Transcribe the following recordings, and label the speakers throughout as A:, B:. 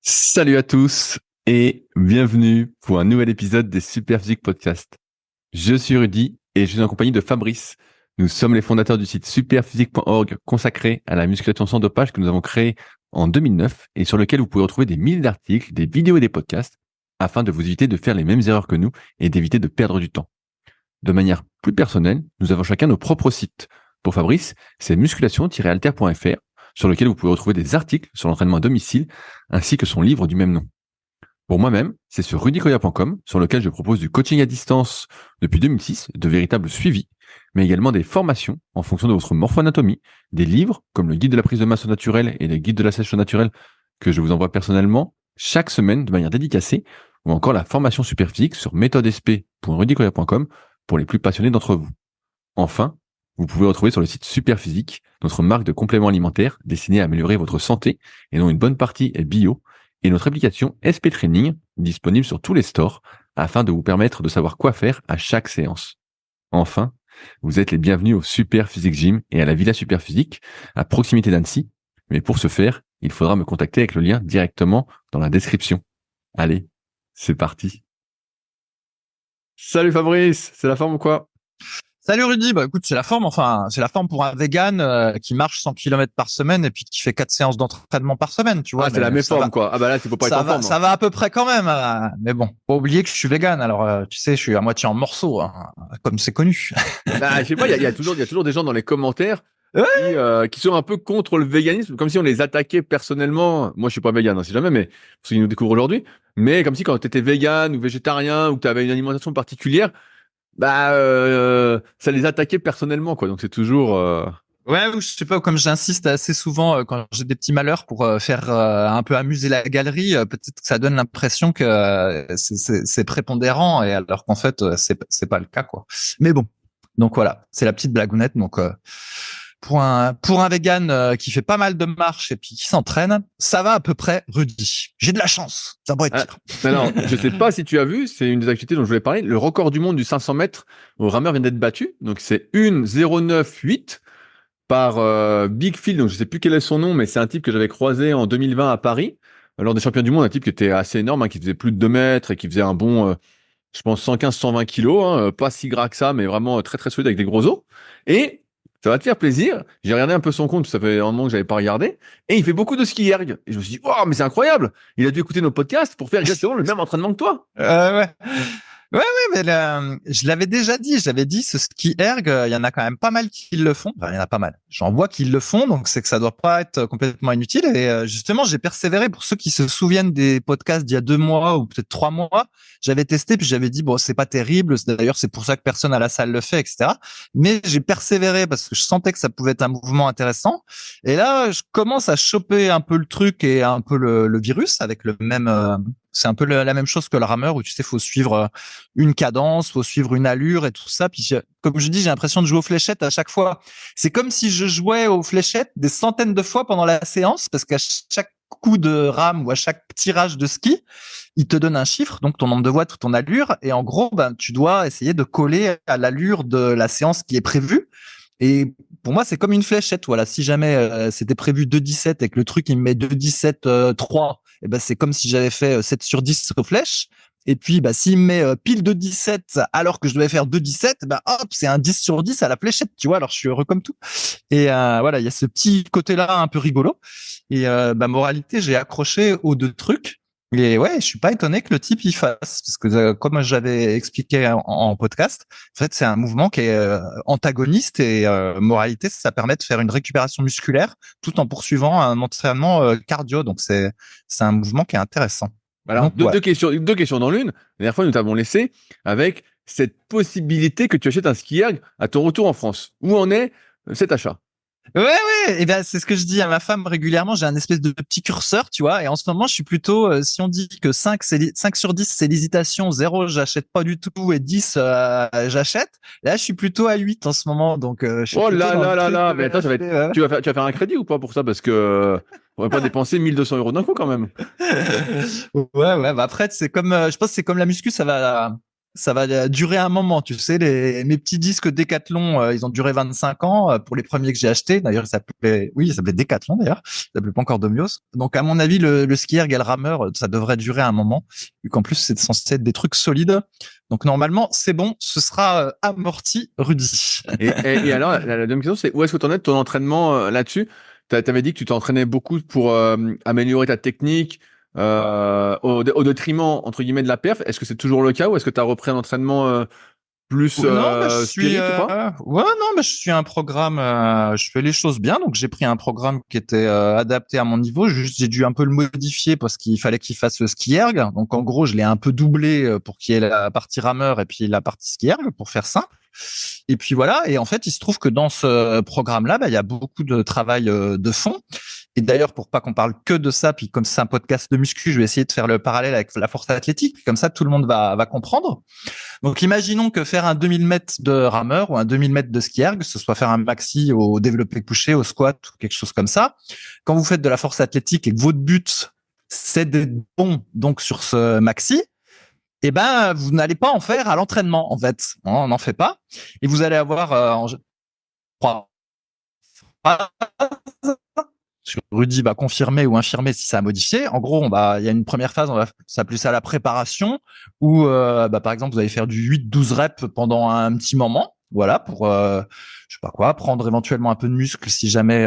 A: Salut à tous et bienvenue pour un nouvel épisode des Superphysique Podcast. Je suis Rudy et je suis en compagnie de Fabrice. Nous sommes les fondateurs du site superphysique.org consacré à la musculation sans dopage que nous avons créé en 2009 et sur lequel vous pouvez retrouver des milliers d'articles, des vidéos et des podcasts afin de vous éviter de faire les mêmes erreurs que nous et d'éviter de perdre du temps. De manière plus personnelle, nous avons chacun nos propres sites. Pour Fabrice, c'est musculation-alter.fr sur lequel vous pouvez retrouver des articles sur l'entraînement à domicile ainsi que son livre du même nom. Pour moi-même, c'est sur rudykoya.com sur lequel je propose du coaching à distance depuis 2006, de véritables suivis, mais également des formations en fonction de votre morpho-anatomie, des livres comme le guide de la prise de masse au naturel et le guide de la sèche au naturel que je vous envoie personnellement chaque semaine de manière dédicacée, ou encore la formation Superphysique sur méthodesp.rudykoya.com pour les plus passionnés d'entre vous. Enfin, vous pouvez retrouver sur le site Superphysique notre marque de compléments alimentaires destinée à améliorer votre santé et dont une bonne partie est bio, et notre application SP Training disponible sur tous les stores afin de vous permettre de savoir quoi faire à chaque séance. Enfin, vous êtes les bienvenus au Superphysique Gym et à la Villa Superphysique à proximité d'Annecy, mais pour ce faire, il faudra me contacter avec le lien directement dans la description. Allez, c'est parti. Salut Fabrice, c'est la forme ou quoi?
B: Salut Rudy, bah écoute, c'est la forme pour un vegan qui marche 100 km par semaine et puis qui fait 4 séances d'entraînement par semaine, tu vois.
A: Ah, c'est la méforme quoi. Ah bah là, tu peux pas être en forme.
B: Ça va à peu près quand même, mais bon, pas oublier que je suis vegan. Alors tu sais, je suis à moitié en morceaux, hein, comme c'est connu.
A: Bah, je sais pas, il y a toujours des gens dans les commentaires
B: Ouais.
A: qui sont un peu contre le véganisme, comme si on les attaquait personnellement. Moi, je suis pas vegan, hein, si jamais, mais parce qu'ils nous découvrent aujourd'hui. Mais comme si quand tu étais vegan ou végétarien ou que tu avais une alimentation particulière, bah ça les attaquait personnellement, quoi. Donc c'est toujours.
B: Ouais, ou je sais pas, comme j'insiste assez souvent quand j'ai des petits malheurs pour faire un peu amuser la galerie, peut-être que ça donne l'impression que c'est prépondérant, et alors qu'en fait c'est pas le cas, quoi. Mais bon, donc voilà, c'est la petite blagounette. Donc pour un vegan qui fait pas mal de marches et puis qui s'entraîne, ça va à peu près, Rudy. J'ai de la chance, ça pourrait être pire.
A: Alors, je sais pas si tu as vu, c'est une des activités dont je voulais parler. Le record du monde du 500 mètres au rameur vient d'être battu. Donc c'est 1:09.8 par Big Phil, donc je sais plus quel est son nom, mais c'est un type que j'avais croisé en 2020 à Paris, lors des championnats du monde, un type qui était assez énorme, hein, qui faisait plus de 2 mètres et qui faisait un bon, je pense, 115-120 kilos, hein, pas si gras que ça, mais vraiment très très solide avec des gros os. Et ça va te faire plaisir, j'ai regardé un peu son compte, ça fait un moment que j'avais pas regardé, et il fait beaucoup de ski erg. Et je me suis dit, oh, mais c'est incroyable, il a dû écouter nos podcasts pour faire exactement le même entraînement que toi.
B: Ouais. Ouais, mais je l'avais déjà dit. J'avais dit, ce ski erg, il y en a quand même pas mal qui le font. Enfin, il y en a pas mal. J'en vois qui le font, donc c'est que ça doit pas être complètement inutile. Et justement, j'ai persévéré. Pour ceux qui se souviennent des podcasts d'il y a 2 mois ou peut-être 3 mois, j'avais testé puis j'avais dit bon, c'est pas terrible. D'ailleurs, c'est pour ça que personne à la salle le fait, etc. Mais j'ai persévéré parce que je sentais que ça pouvait être un mouvement intéressant. Et là, je commence à choper un peu le truc et un peu le virus avec le même. C'est un peu la même chose que le rameur où tu sais, faut suivre une cadence, faut suivre une allure et tout ça. Puis comme je dis, j'ai l'impression de jouer aux fléchettes à chaque fois. C'est comme si je jouais aux fléchettes des centaines de fois pendant la séance, parce qu'à chaque coup de rame ou à chaque tirage de ski, il te donne un chiffre, donc ton nombre de watts ou ton allure, et en gros, ben, tu dois essayer de coller à l'allure de la séance qui est prévue. Et pour moi, c'est comme une fléchette. Voilà, si jamais c'était prévu 2,17 et que le truc il me met 2,17 3, et ben c'est comme si j'avais fait 7 sur 10 aux flèches. Et puis, bah, s'il me met pile 2,17 alors que je devais faire 2,17, bah hop, c'est un 10 sur 10 à la fléchette, tu vois. Alors je suis heureux comme tout. Et voilà, il y a ce petit côté-là un peu rigolo. Et bah, moralité, j'ai accroché aux deux trucs. Et ouais, je suis pas étonné que le type y fasse, parce que comme j'avais expliqué en podcast, en fait, c'est un mouvement qui est antagoniste, et moralité, ça permet de faire une récupération musculaire tout en poursuivant un entraînement cardio. Donc c'est un mouvement qui est intéressant.
A: Alors,
B: Donc, ouais.
A: deux questions dans l'une. La dernière fois, nous t'avons laissé avec cette possibilité que tu achètes un ski erg à ton retour en France. Où en est cet achat?
B: Ouais, et ben c'est ce que je dis à ma femme régulièrement. J'ai un espèce de petit curseur, tu vois. Et en ce moment, je suis plutôt, si on dit que 5 sur 10 c'est l'hésitation, 0 j'achète pas du tout, et 10 j'achète. Là, je suis plutôt à 8 en ce moment, donc je suis
A: Oh
B: plutôt
A: là
B: dans
A: là
B: le
A: là
B: truc
A: là,
B: de
A: mais attends,
B: acheter,
A: tu vas faire un crédit ou pas pour ça? Parce que on va pas dépenser 1 200 € d'un coup quand même.
B: ouais, bah après c'est comme, je pense que c'est comme la muscu, ça va ça va durer un moment. Tu sais, mes petits disques Decathlon, ils ont duré 25 ans pour les premiers que j'ai achetés. D'ailleurs, il s'appelait Decathlon d'ailleurs. Il s'appelait pas encore Domios. Donc, à mon avis, le ski erg et le rameur, ça devrait durer un moment, vu qu'en plus, c'est censé être des trucs solides. Donc, normalement, c'est bon, ce sera amorti, Rudy.
A: Et alors, la deuxième question, c'est où est-ce que tu en es de ton entraînement là-dessus? T'avais dit que tu t'entraînais beaucoup pour améliorer ta technique au détriment, entre guillemets, de la perf. Est-ce que c'est toujours le cas ou est-ce que tu as repris un entraînement plus
B: Non, je suis
A: spirit ou pas?
B: ouais, non, mais je suis un programme, je fais les choses bien, donc j'ai pris un programme qui était adapté à mon niveau. Juste, j'ai dû un peu le modifier parce qu'il fallait qu'il fasse le ski erg. Donc en gros, je l'ai un peu doublé pour qu'il y ait la partie rameur et puis la partie ski erg pour faire simple. Et puis voilà. Et en fait, il se trouve que dans ce programme-là, il y a beaucoup de travail de fond. Et d'ailleurs, pour pas qu'on parle que de ça, puis comme c'est un podcast de muscu, je vais essayer de faire le parallèle avec la force athlétique. Comme ça, tout le monde va comprendre. Donc, imaginons que faire un 2000 mètres de rameur ou un 2000 mètres de ski erg, ce soit faire un maxi au développé couché, au squat ou quelque chose comme ça. Quand vous faites de la force athlétique et que votre but, c'est d'être bon, donc, sur ce maxi, eh ben, vous n'allez pas en faire à l'entraînement, en fait. On n'en fait pas. Et vous allez avoir, Rudy va confirmer ou infirmer si ça a modifié. En gros, il y a une première phase, on va s'appeler ça la préparation, où par exemple, vous allez faire du 8-12 reps pendant un petit moment, voilà, pour je sais pas quoi, prendre éventuellement un peu de muscle si jamais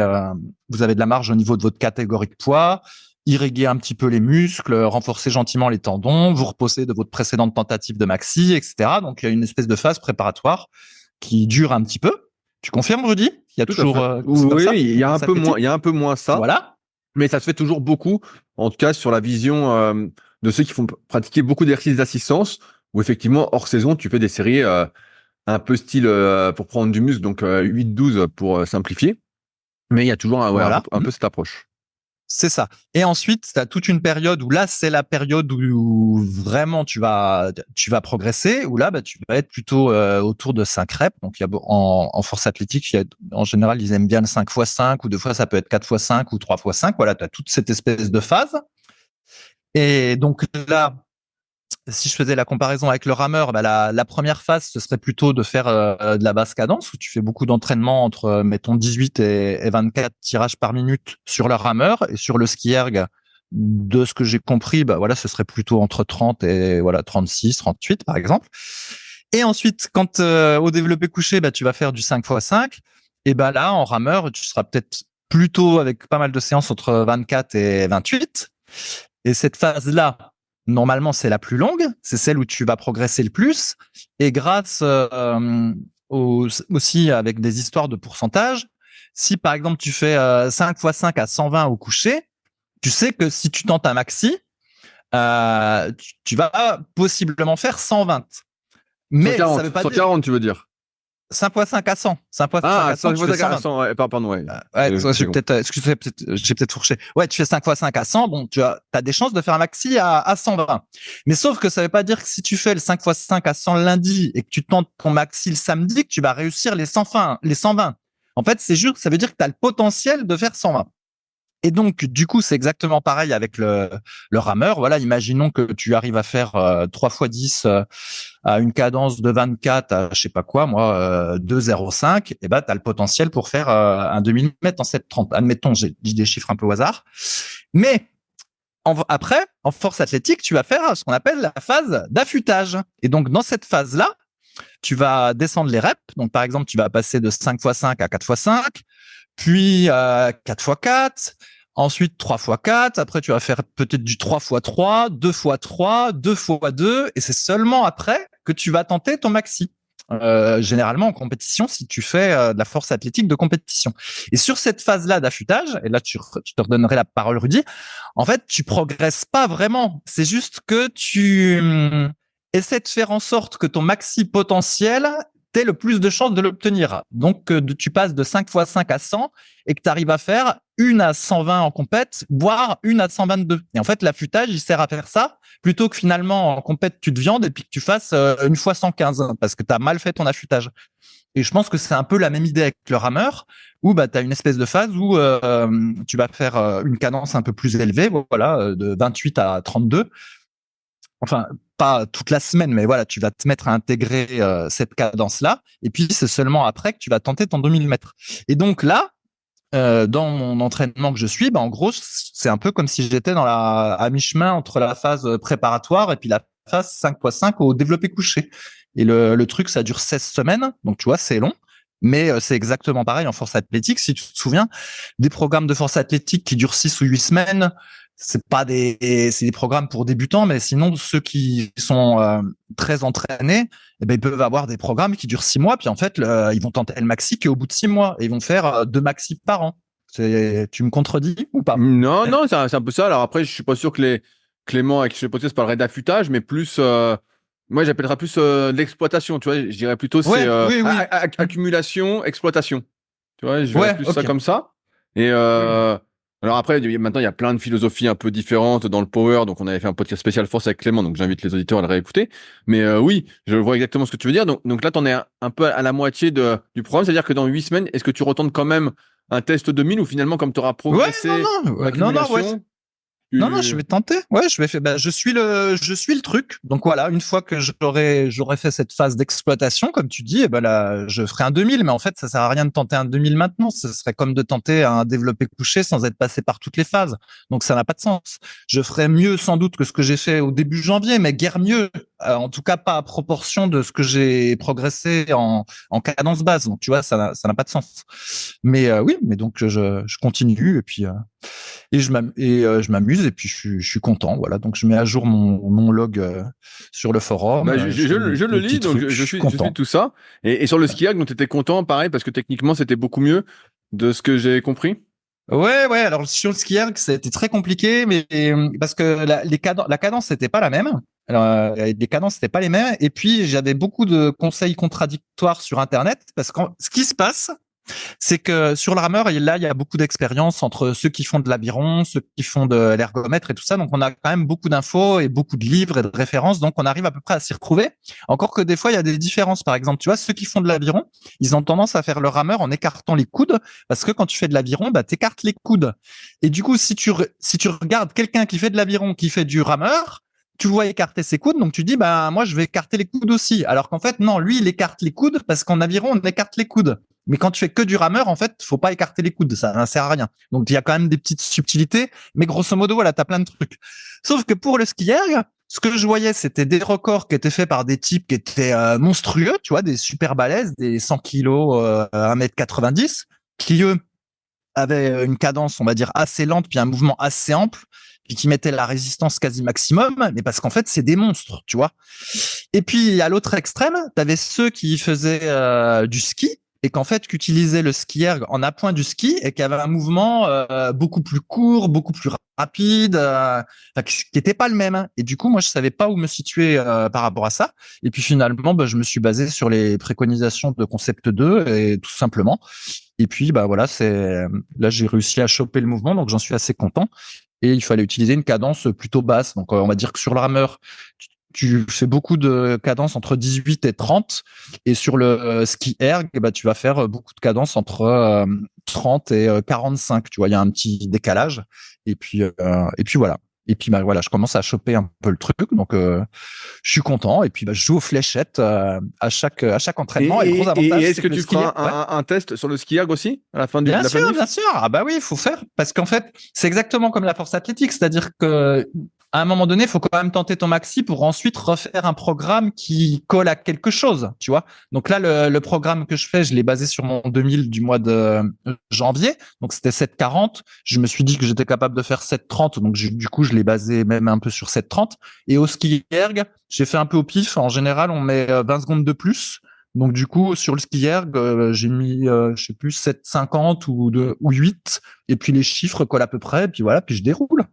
B: vous avez de la marge au niveau de votre catégorie de poids, irriguer un petit peu les muscles, renforcer gentiment les tendons, vous reposer de votre précédente tentative de maxi, etc. Donc il y a une espèce de phase préparatoire qui dure un petit peu. Tu confirmes, Rudy? Il y a
A: Tout à
B: toujours
A: fait.
B: comme ça,
A: Oui, il y a un peu moins ça.
B: voilà.
A: Mais ça se fait toujours beaucoup, en tout cas sur la vision de ceux qui font pratiquer beaucoup d'exercices d'assistance, où effectivement, hors saison, tu fais des séries un peu style pour prendre du muscle, donc 8-12 pour simplifier. Mais il y a toujours
B: Voilà.
A: un peu cette approche.
B: C'est ça. Et ensuite, tu as toute une période où là, c'est la période où vraiment tu vas progresser, où là, tu vas être plutôt autour de 5 reps. Donc, il y a en force athlétique, en général, ils aiment bien le 5x5 ou deux fois, ça peut être 4x5 ou 3x5. Voilà, tu as toute cette espèce de phase. Et donc là, si je faisais la comparaison avec le rameur, la première phase, ce serait plutôt de faire de la basse cadence où tu fais beaucoup d'entraînement entre, mettons, 18 et 24 tirages par minute sur le rameur et sur le ski erg. De ce que j'ai compris, voilà, ce serait plutôt entre 30 et voilà 36, 38 par exemple. Et ensuite, quand au développé couché, tu vas faire du 5x5, et là en rameur, tu seras peut-être plutôt avec pas mal de séances entre 24 et 28. Et cette phase-là, normalement, c'est la plus longue, c'est celle où tu vas progresser le plus. Et grâce aussi avec des histoires de pourcentage, si par exemple tu fais 5x5 à 120 au coucher, tu sais que si tu tentes un maxi, tu vas possiblement faire 120. Mais
A: 140,
B: ça veut pas
A: 140
B: dire...
A: tu veux dire?
B: 5x5 à 100. 5x5
A: Ah,
B: à 100,
A: 5x5 à 100, ouais, pardon, ouais.
B: J'ai peut-être fourché. Ouais, tu fais 5x5 à 100, bon, tu as des chances de faire un maxi à 120. Mais sauf que ça veut pas dire que si tu fais le 5x5 à 100 lundi et que tu tentes ton maxi le samedi, que tu vas réussir les 120. En fait, c'est juste, ça veut dire que tu as le potentiel de faire 120. Et donc, du coup, c'est exactement pareil avec le rameur. Voilà, imaginons que tu arrives à faire 3x10 à une cadence de 24 à je sais pas quoi, moi, 2,05, et tu as le potentiel pour faire un 2000 mètres en 7,30. Admettons, j'ai dit des chiffres un peu au hasard. Mais après, en force athlétique, tu vas faire ce qu'on appelle la phase d'affûtage. Et donc, dans cette phase-là, tu vas descendre les reps. Donc, par exemple, tu vas passer de 5x5 à 4x5, puis 4x4, ensuite 3x4, après tu vas faire peut-être du 3x3, 2x3, 2x2, et c'est seulement après que tu vas tenter ton maxi. Généralement en compétition, si tu fais de la force athlétique de compétition. Et sur cette phase-là d'affûtage, et là je te redonnerai la parole Rudy, en fait tu progresses pas vraiment, c'est juste que tu essaies de faire en sorte que ton maxi potentiel t'aies le plus de chances de l'obtenir. Donc, tu passes de 5x5 à 100 et que tu arrives à faire une à 120 en compète, voire une à 122. Et en fait, l'affûtage, il sert à faire ça plutôt que finalement en compète, tu te viandes et puis que tu fasses une fois 115 parce que tu as mal fait ton affûtage. Et je pense que c'est un peu la même idée avec le rameur où tu as une espèce de phase où tu vas faire une cadence un peu plus élevée, voilà, de 28 à 32. enfin pas toute la semaine, mais voilà, tu vas te mettre à intégrer cette cadence-là, et puis c'est seulement après que tu vas tenter ton 2000 mètres. Et donc là, dans mon entraînement que je suis, en gros, c'est un peu comme si j'étais à mi-chemin entre la phase préparatoire et puis la phase 5x5 au développé couché. Et le truc, ça dure 16 semaines, donc tu vois, c'est long. Mais c'est exactement pareil en force athlétique. Si tu te souviens, des programmes de force athlétique qui durent 6 ou 8 semaines, c'est des programmes pour débutants, mais sinon, ceux qui sont très entraînés, eh ben, ils peuvent avoir des programmes qui durent 6 mois, puis en fait, ils vont tenter le maxi qu'au bout de 6 mois, et ils vont faire 2 maxi par an. Tu me contredis ou pas?
A: Non, non, c'est un peu ça. Alors après, je suis pas sûr que les Clément avec qui je fais le podcast parlerait d'affûtage, mais plus, moi j'appellerais plus l'exploitation. Tu vois, je dirais plutôt c'est
B: Ouais, oui, oui.
A: accumulation, exploitation. Tu vois, je verrais
B: Ouais,
A: plus ça
B: ok.
A: comme ça. Et alors après, maintenant il y a plein de philosophies un peu différentes dans le power. Donc on avait fait un podcast spécial force avec Clément, donc j'invite les auditeurs à le réécouter. Mais oui, je vois exactement ce que tu veux dire. Donc là, tu en es un peu à la moitié du programme, c'est-à-dire que dans 8 semaines, est-ce que tu retentes quand même un test 2000 ou finalement, comme tu auras
B: Ouais, non,
A: progressé
B: non,
A: dans
B: non, non, ouais.
A: l'accumulation,
B: Non, je vais tenter. Ouais, je vais faire. Je suis le truc. Donc voilà, une fois que j'aurai fait cette phase d'exploitation, comme tu dis, et ben là, je ferai un 2000. Mais en fait, ça sert à rien de tenter un 2000 maintenant. Ce serait comme de tenter un développé couché sans être passé par toutes les phases. Donc ça n'a pas de sens. Je ferai mieux sans doute que ce que j'ai fait au début janvier, mais guère mieux. En tout cas, pas à proportion de ce que j'ai progressé en cadence base. Donc tu vois, ça n'a pas de sens. Mais oui, mais donc je continue et puis. Je m'amuse et puis je suis content. Voilà, donc je mets à jour mon log sur le forum.
A: bah,
B: Je fais
A: je le
B: des petits
A: lis, donc
B: trucs. Je suis
A: je suis
B: content.
A: tout ça. Et sur le ski erg, donc tu étais content, pareil, parce que techniquement, c'était beaucoup mieux de ce que j'ai compris.
B: Ouais, ouais. Alors sur le ski erg, c'était très compliqué, mais parce que la cadence c'était pas la même. Alors, les cadences c'était pas les mêmes. Et puis j'avais beaucoup de conseils contradictoires sur Internet parce que ce qui se passe, c'est que sur le rameur, là, il y a beaucoup d'expérience entre ceux qui font de l'aviron, ceux qui font de l'ergomètre et tout ça. Donc, on a quand même beaucoup d'infos et beaucoup de livres et de références. Donc, on arrive à peu près à s'y retrouver. Encore que des fois, il y a des différences. Par exemple, tu vois, ceux qui font de l'aviron, ils ont tendance à faire le rameur en écartant les coudes parce que quand tu fais de l'aviron, t'écartes les coudes. Et du coup, si tu regardes quelqu'un qui fait de l'aviron, qui fait du rameur, tu le vois écarter ses coudes, donc tu dis, moi, je vais écarter les coudes aussi. Alors qu'en fait, non, lui, il écarte les coudes parce qu'en aviron, on écarte les coudes. Mais quand tu fais que du rameur, en fait, faut pas écarter les coudes, ça ne sert à rien. Donc il y a quand même des petites subtilités, mais grosso modo, voilà, t'as plein de trucs. Sauf que pour le ski erg, ce que je voyais, c'était des records qui étaient faits par des types qui étaient monstrueux, tu vois, des super balèzes, des 100 kilos, 1m90, qui eux avaient une cadence, on va dire, assez lente, puis un mouvement assez ample, puis qui mettaient la résistance quasi maximum, mais parce qu'en fait, c'est des monstres, tu vois. Et puis à l'autre extrême, t'avais ceux qui faisaient du ski et qu'en fait qu'utilisaient le ski erg en appoint du ski et qui avaient un mouvement beaucoup plus court, beaucoup plus rapide, qui était pas le même. Hein. Et du coup, moi, je savais pas où me situer par rapport à ça. Et puis finalement, je me suis basé sur les préconisations de Concept 2 et tout simplement. Et puis voilà, là j'ai réussi à choper le mouvement, donc j'en suis assez content. Et il fallait utiliser une cadence plutôt basse. Donc on va dire que sur le rameur, tu fais beaucoup de cadences entre 18 et 30. Et sur le ski erg, tu vas faire beaucoup de cadences entre 30 et 45. Tu vois, il y a un petit décalage. Et puis voilà. Et puis voilà, je commence à choper un peu le truc, donc je suis content. Et puis je joue aux fléchettes à chaque entraînement. Et le gros
A: Et
B: avantage,
A: est-ce
B: c'est
A: que
B: que le
A: tu
B: ski
A: feras
B: erg, ouais.
A: un test sur le ski erg aussi à la fin de
B: Bien
A: la
B: sûr,
A: planif?
B: bien sûr. Ah bah oui, il faut faire parce qu'en fait, c'est exactement comme la force athlétique, c'est-à-dire que à un moment donné, il faut quand même tenter ton maxi pour ensuite refaire un programme qui colle à quelque chose, tu vois. Donc là, le programme que je fais, je l'ai basé sur mon 2000 du mois de janvier, donc c'était 7,40. Je me suis dit que j'étais capable de faire 7,30, donc du coup, je l'ai basé même un peu sur 7,30. Et au ski erg, j'ai fait un peu au pif. En général, on met 20 secondes de plus. Donc du coup sur le ski erg, j'ai mis je sais plus 7,50 ou 8 et puis les chiffres collent à peu près et puis voilà, puis je déroule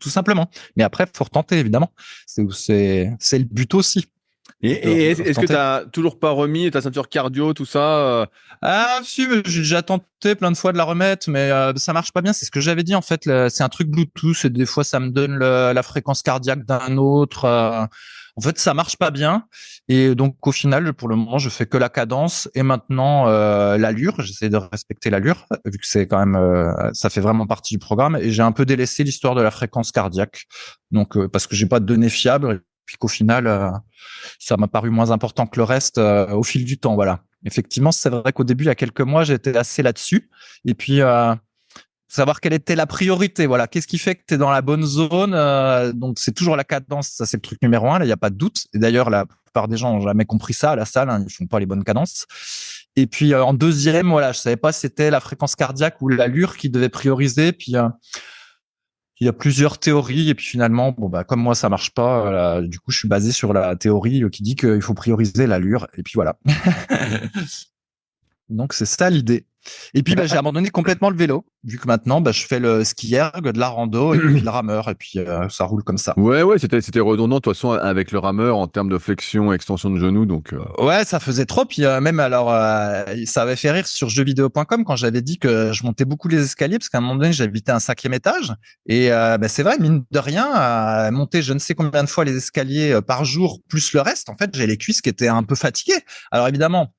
B: tout simplement. Mais après faut retenter évidemment. C'est le but aussi.
A: Et est-ce que tu
B: Retenter.
A: n'as toujours pas remis ta ceinture cardio, tout ça
B: Ah si, mais j'ai déjà tenté plein de fois de la remettre, mais ça marche pas bien. C'est ce que j'avais dit en fait. C'est un truc Bluetooth et des fois ça me donne la fréquence cardiaque d'un autre. En fait, ça marche pas bien. Et donc au final, pour le moment, je fais que la cadence et maintenant l'allure. J'essaie de respecter l'allure vu que c'est quand même ça fait vraiment partie du programme. Et j'ai un peu délaissé l'histoire de la fréquence cardiaque. Donc parce que j'ai pas de données fiables. puis qu'au final, ça m'a paru moins important que le reste au fil du temps. Voilà. Effectivement, c'est vrai qu'au début, il y a quelques mois, j'étais assez là-dessus. Et puis, savoir quelle était la priorité. Voilà. Qu'est-ce qui fait que tu es dans la bonne zone? Donc, c'est toujours la cadence. Ça, c'est le truc numéro un. Là, il n'y a pas de doute. Et d'ailleurs, la plupart des gens n'ont jamais compris ça à la salle. Hein, ils font pas les bonnes cadences. Et puis, en deuxième, voilà, je savais pas si c'était la fréquence cardiaque ou l'allure qui devait prioriser. Puis, il y a plusieurs théories. Et puis, finalement, bon, bah, comme moi, ça marche pas. Du coup, je suis basé sur la théorie qui dit qu'il faut prioriser l'allure. Et puis, voilà. Donc, c'est ça l'idée. Et puis, j'ai abandonné complètement le vélo, vu que maintenant, je fais le ski erg, de la rando et puis le rameur, et puis ça roule comme ça.
A: Ouais, c'était redondant de toute façon avec le rameur en termes de flexion, extension de genoux, donc.
B: Ouais, ça faisait trop. Puis même alors, ça avait fait rire sur jeuxvideo.com quand j'avais dit que je montais beaucoup les escaliers, parce qu'à un moment donné, j'habitais un 5e étage, et c'est vrai, mine de rien, monter je ne sais combien de fois les escaliers par jour, plus le reste, en fait, j'ai les cuisses qui étaient un peu fatiguées. Alors évidemment,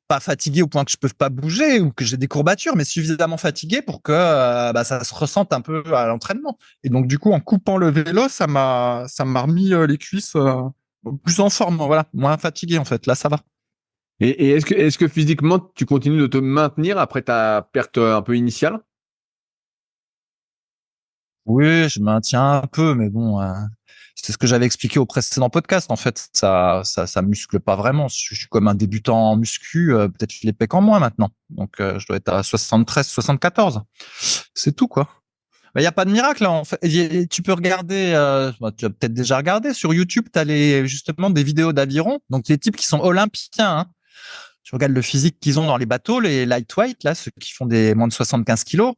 B: pas fatigué au point que je peux pas bouger ou que j'ai des courbatures, mais suffisamment fatigué pour que ça se ressente un peu à l'entraînement. Et donc du coup, en coupant le vélo, ça m'a remis les cuisses plus en forme, voilà, moins fatigué en fait. Là, ça va.
A: Et est-ce que physiquement tu continues de te maintenir après ta perte un peu initiale?
B: Oui, je maintiens un peu, mais bon, c'est ce que j'avais expliqué au précédent podcast. En fait, ça muscle pas vraiment. Je suis comme un débutant en muscu, peut-être je les pecs en moins maintenant. Donc, je dois être à 73, 74. C'est tout, quoi. Il y a pas de miracle, hein. En fait, tu peux regarder, tu as peut-être déjà regardé sur YouTube, tu as justement des vidéos d'aviron. Donc, les types qui sont olympiens, hein. Tu regardes le physique qu'ils ont dans les bateaux, les lightweight, là, ceux qui font des moins de 75 kilos.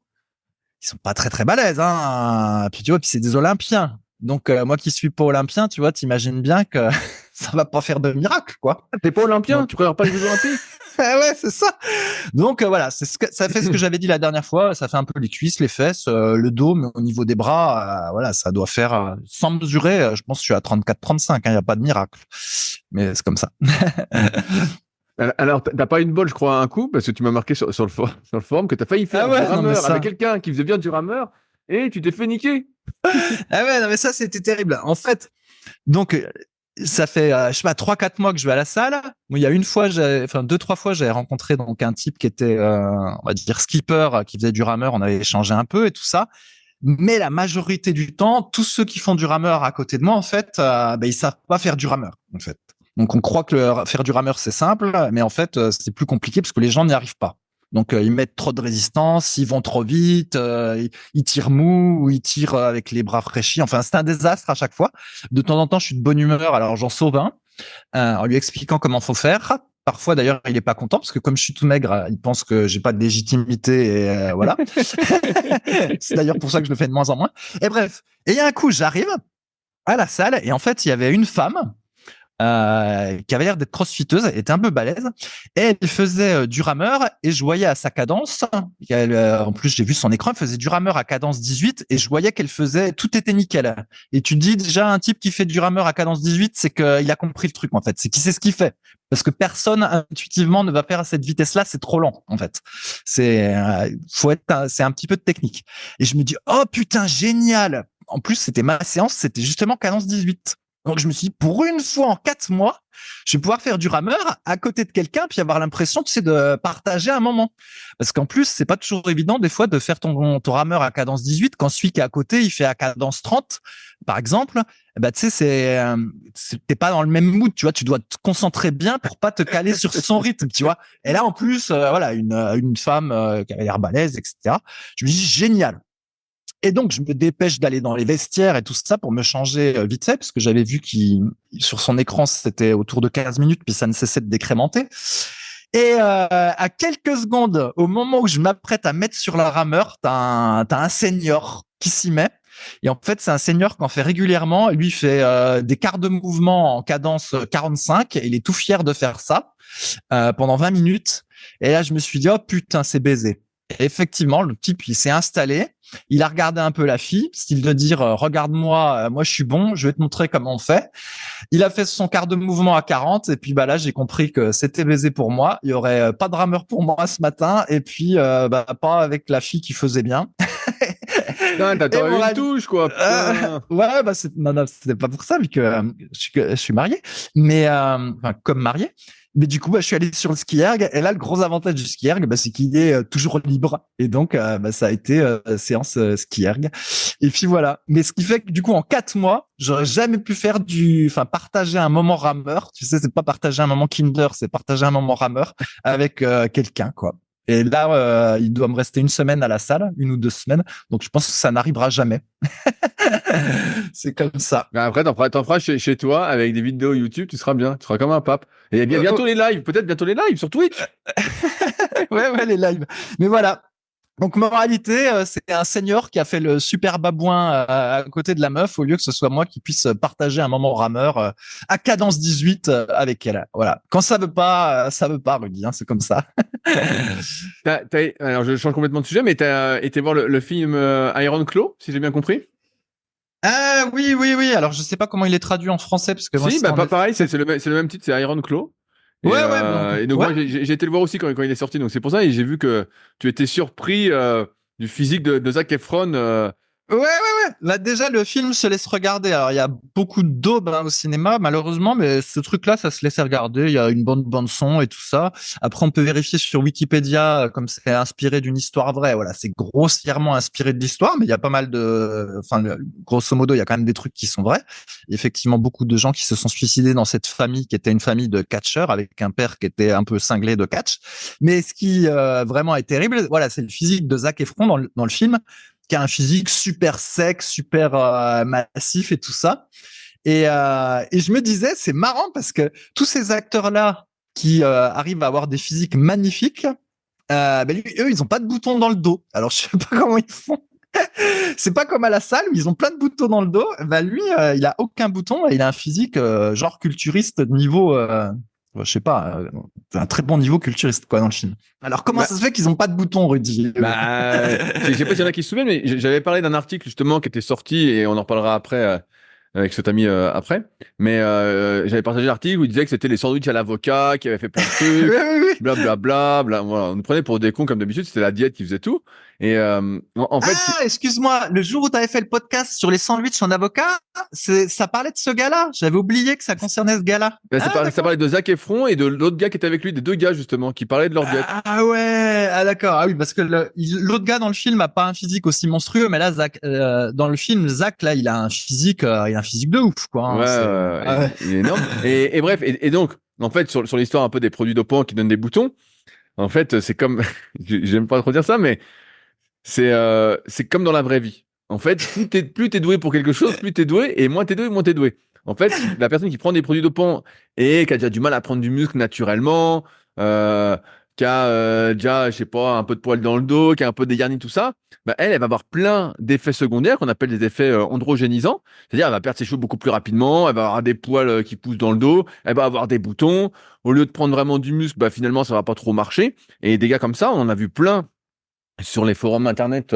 B: Ils sont pas très très balèzes, hein. Puis tu vois, puis c'est des Olympiens. Donc moi qui suis pas olympien, tu vois, t'imagines bien que ça va pas faire de miracle, quoi.
A: T'es pas olympien,
B: Donc,
A: tu prépares pas les Jeux Olympiques?
B: ouais, c'est ça. Donc voilà, ça fait ce que j'avais dit la dernière fois. Ça fait un peu les cuisses, les fesses, le dos, mais au niveau des bras, voilà, ça doit faire sans mesurer. Je pense que je suis à 34-35. Il y a pas de miracle, mais c'est comme ça.
A: Alors, t'as pas eu de bol, je crois, un coup, parce que tu m'as marqué sur le forum que t'as failli faire du rameur avec quelqu'un qui faisait bien du rameur et tu t'es fait niquer.
B: Ah ouais, non, mais ça, c'était terrible. En fait, donc, ça fait, je sais pas, 3-4 mois que je vais à la salle. Bon, il y a une fois, 2-3 fois, j'avais rencontré donc un type qui était, on va dire, skipper, qui faisait du rameur. On avait échangé un peu et tout ça. Mais la majorité du temps, tous ceux qui font du rameur à côté de moi, en fait, ils savent pas faire du rameur, en fait. Donc, on croit que faire du rameur, c'est simple, mais en fait, c'est plus compliqué parce que les gens n'y arrivent pas. Donc, ils mettent trop de résistance, ils vont trop vite, ils tirent mou ou ils tirent avec les bras fraîchis. Enfin, c'est un désastre à chaque fois. De temps en temps, je suis de bonne humeur, alors j'en sauve un en lui expliquant comment faut faire. Parfois, d'ailleurs, il est pas content parce que comme je suis tout maigre, il pense que j'ai pas de légitimité et voilà. C'est d'ailleurs pour ça que je le fais de moins en moins. Et bref, et il y a un coup, j'arrive à la salle et en fait, il y avait une femme qui avait l'air d'être crossfiteuse, elle était un peu balèze, et elle faisait du rameur, et je voyais à sa cadence, en plus j'ai vu son écran, elle faisait du rameur à cadence 18, et je voyais qu'elle faisait, tout était nickel. Et tu dis déjà, un type qui fait du rameur à cadence 18, c'est qu'il a compris le truc en fait, c'est qu'il sait ce qu'il fait. Parce que personne intuitivement ne va faire à cette vitesse-là, c'est trop lent en fait. C'est un petit peu de technique. Et je me dis, oh putain, génial. En plus, c'était ma séance, c'était justement cadence 18. Donc, je me suis dit, pour une fois en 4 mois, je vais pouvoir faire du rameur à côté de quelqu'un puis avoir l'impression, tu sais, de partager un moment. Parce qu'en plus, c'est pas toujours évident, des fois, de faire ton rameur à cadence 18 quand celui qui est à côté, il fait à cadence 30, par exemple. Tu sais, t'es pas dans le même mood, tu vois, tu dois te concentrer bien pour pas te caler sur son rythme, tu vois. Et là, en plus, voilà, une femme qui avait l'air balèze, etc. Je me dis, génial. Et donc, je me dépêche d'aller dans les vestiaires et tout ça pour me changer vite fait, parce que j'avais vu sur son écran, c'était autour de 15 minutes, puis ça ne cessait de décrémenter. Et à quelques secondes, au moment où je m'apprête à mettre sur la rameur, t'as un senior qui s'y met. Et en fait, c'est un senior qui en fait régulièrement. Lui, il fait des quarts de mouvement en cadence 45. Et il est tout fier de faire ça pendant 20 minutes. Et là, je me suis dit, oh putain, c'est baisé. Et effectivement, le type, il s'est installé. Il a regardé un peu la fille, style de dire regarde-moi, moi je suis bon, je vais te montrer comment on fait. Il a fait son quart de mouvement à 40 et puis là j'ai compris que c'était baisé pour moi. Il y aurait pas de rameur pour moi ce matin et puis pas avec la fille qui faisait bien.
A: Putain,
B: Et
A: t'aurais eu une touche, quoi. Putain.
B: ouais, bah non, non, c'était pas pour ça, vu que je suis marié, mais enfin, comme marié. Mais du coup, bah, je suis allé sur le ski erg. Et là, le gros avantage du ski erg, bah, c'est qu'il est toujours libre. Et donc, bah, ça a été séance ski erg. Et puis voilà. Mais ce qui fait que du coup, en 4 mois, j'aurais jamais pu faire enfin, partager un moment rameur. Tu sais, c'est pas partager un moment Kinder, c'est partager un moment rameur avec quelqu'un, quoi. Et là, il doit me rester 1 semaine à la salle, 1 ou 2 semaines. Donc, je pense que ça n'arrivera jamais. C'est comme ça.
A: Mais après, t'en feras chez toi avec des vidéos YouTube, tu seras bien. Tu seras comme un pape. Et bientôt les lives, peut-être bientôt les lives sur Twitch.
B: Ouais, les lives. Mais voilà. Donc, moralité, c'est un senior qui a fait le super babouin à côté de la meuf au lieu que ce soit moi qui puisse partager un moment rameur à cadence 18 avec elle. Voilà. Quand ça veut pas, Rudy, hein, c'est comme ça.
A: Alors, je change complètement de sujet, mais t'as été voir le film Iron Claw, si j'ai bien compris?
B: Ah oui, oui, oui. Alors, je sais pas comment il est traduit en français parce que moi,
A: Si,
B: c'est
A: bah pas pareil, c'est le même titre, c'est Iron Claw.
B: Ouais, ouais, bon,
A: Et donc
B: ouais.
A: moi j'ai été le voir aussi quand il est sorti, donc c'est pour ça et j'ai vu que tu étais surpris du physique de Zac Efron.
B: Ouais, ouais, ouais. Là, déjà, le film se laisse regarder. Alors, il y a beaucoup d'aubes au cinéma, malheureusement, mais ce truc-là, ça se laissait regarder. Il y a une bonne bande son et tout ça. Après, on peut vérifier sur Wikipédia, comme c'est inspiré d'une histoire vraie. Voilà, c'est grossièrement inspiré de l'histoire, mais il y a pas mal enfin, grosso modo, il y a quand même des trucs qui sont vrais. Effectivement, beaucoup de gens qui se sont suicidés dans cette famille qui était une famille de catcheurs avec un père qui était un peu cinglé de catch. Mais ce qui vraiment est terrible, voilà, c'est le physique de Zac Efron dans le film qui a un physique super sec, super massif et tout ça. Et je me disais, c'est marrant parce que tous ces acteurs-là qui arrivent à avoir des physiques magnifiques, eux, ils ont pas de boutons dans le dos. Alors, je sais pas comment ils font. C'est pas comme à la salle où ils ont plein de boutons dans le dos. Lui, il a aucun bouton et il a un physique genre culturiste de niveau, je sais pas, un très bon niveau culturiste quoi dans le film. Alors comment
A: Bah,
B: ça se fait qu'ils ont pas de boutons, Rudy?
A: je sais pas s'il y en a qui se souviennent, mais j'avais parlé d'un article justement qui était sorti et on en reparlera après avec cet ami après. Mais j'avais partagé l'article où il disait que c'était les sandwichs à l'avocat qui avaient fait plein de
B: Oui,
A: trucs,
B: oui, oui.
A: blablabla. Voilà. On nous prenait pour des cons comme d'habitude, c'était la diète qui faisait tout. Et en fait,
B: Ah, excuse-moi, le jour où tu avais fait le podcast sur les sandwichs en avocat, ça parlait de ce gars-là. J'avais oublié que ça concernait ce gars-là.
A: bah,
B: Ah,
A: ça
B: d'accord.
A: parlait de Zac Efron et de l'autre gars qui était avec lui, des deux gars justement, qui parlaient de leur diète.
B: Ah ouais, ah d'accord. Ah oui, parce que l'autre gars dans le film a pas un physique aussi monstrueux, mais là, dans le film, Zach, là, il a un physique de ouf, quoi.
A: Ouais,
B: Hein, ah ouais.
A: il est énorme. Et bref, et donc, en fait, sur l'histoire un peu des produits dopants qui donnent des boutons, en fait, c'est comme, j'aime pas trop dire ça, mais c'est comme dans la vraie vie. En fait, plus t'es doué pour quelque chose, plus t'es doué, et moins t'es doué, moins t'es doué. En fait, la personne qui prend des produits dopants et qui a déjà du mal à prendre du muscle naturellement, euh, qui a déjà, je sais pas, un peu de poil dans le dos, qui a un peu dégarni, tout ça, bah elle va avoir plein d'effets secondaires qu'on appelle des effets androgénisants. C'est-à-dire, elle va perdre ses cheveux beaucoup plus rapidement, elle va avoir des poils qui poussent dans le dos, elle va avoir des boutons. Au lieu de prendre vraiment du muscle, bah finalement, ça va pas trop marcher. Et des gars comme ça, on en a vu plein sur les forums internet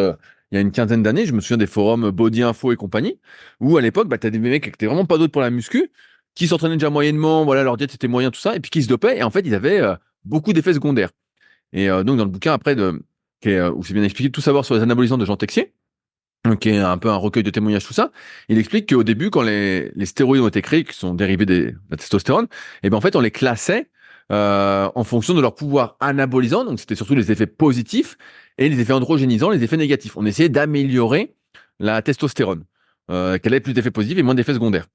A: il y a une quinzaine d'années, je me souviens des forums Body Info et compagnie, où à l'époque, bah, t'as des mecs qui étaient vraiment pas d'autres pour la muscu, qui s'entraînaient déjà moyennement, voilà, leur diète c'était moyen, tout ça, et puis qui se dopaient, et en fait, ils avaient beaucoup d'effets secondaires. Et donc, dans le bouquin, après, où c'est bien expliqué, tout savoir sur les anabolisants de Jean Texier, donc, qui est un peu un recueil de témoignages, tout ça, il explique qu'au début, quand les stéroïdes ont été créés, qui sont dérivés de la testostérone, et ben en fait, on les classait en fonction de leur pouvoir anabolisant, donc c'était surtout les effets positifs, et les effets androgénisants, les effets négatifs. On essayait d'améliorer la testostérone, qu'elle ait plus d'effets positifs et moins d'effets secondaires.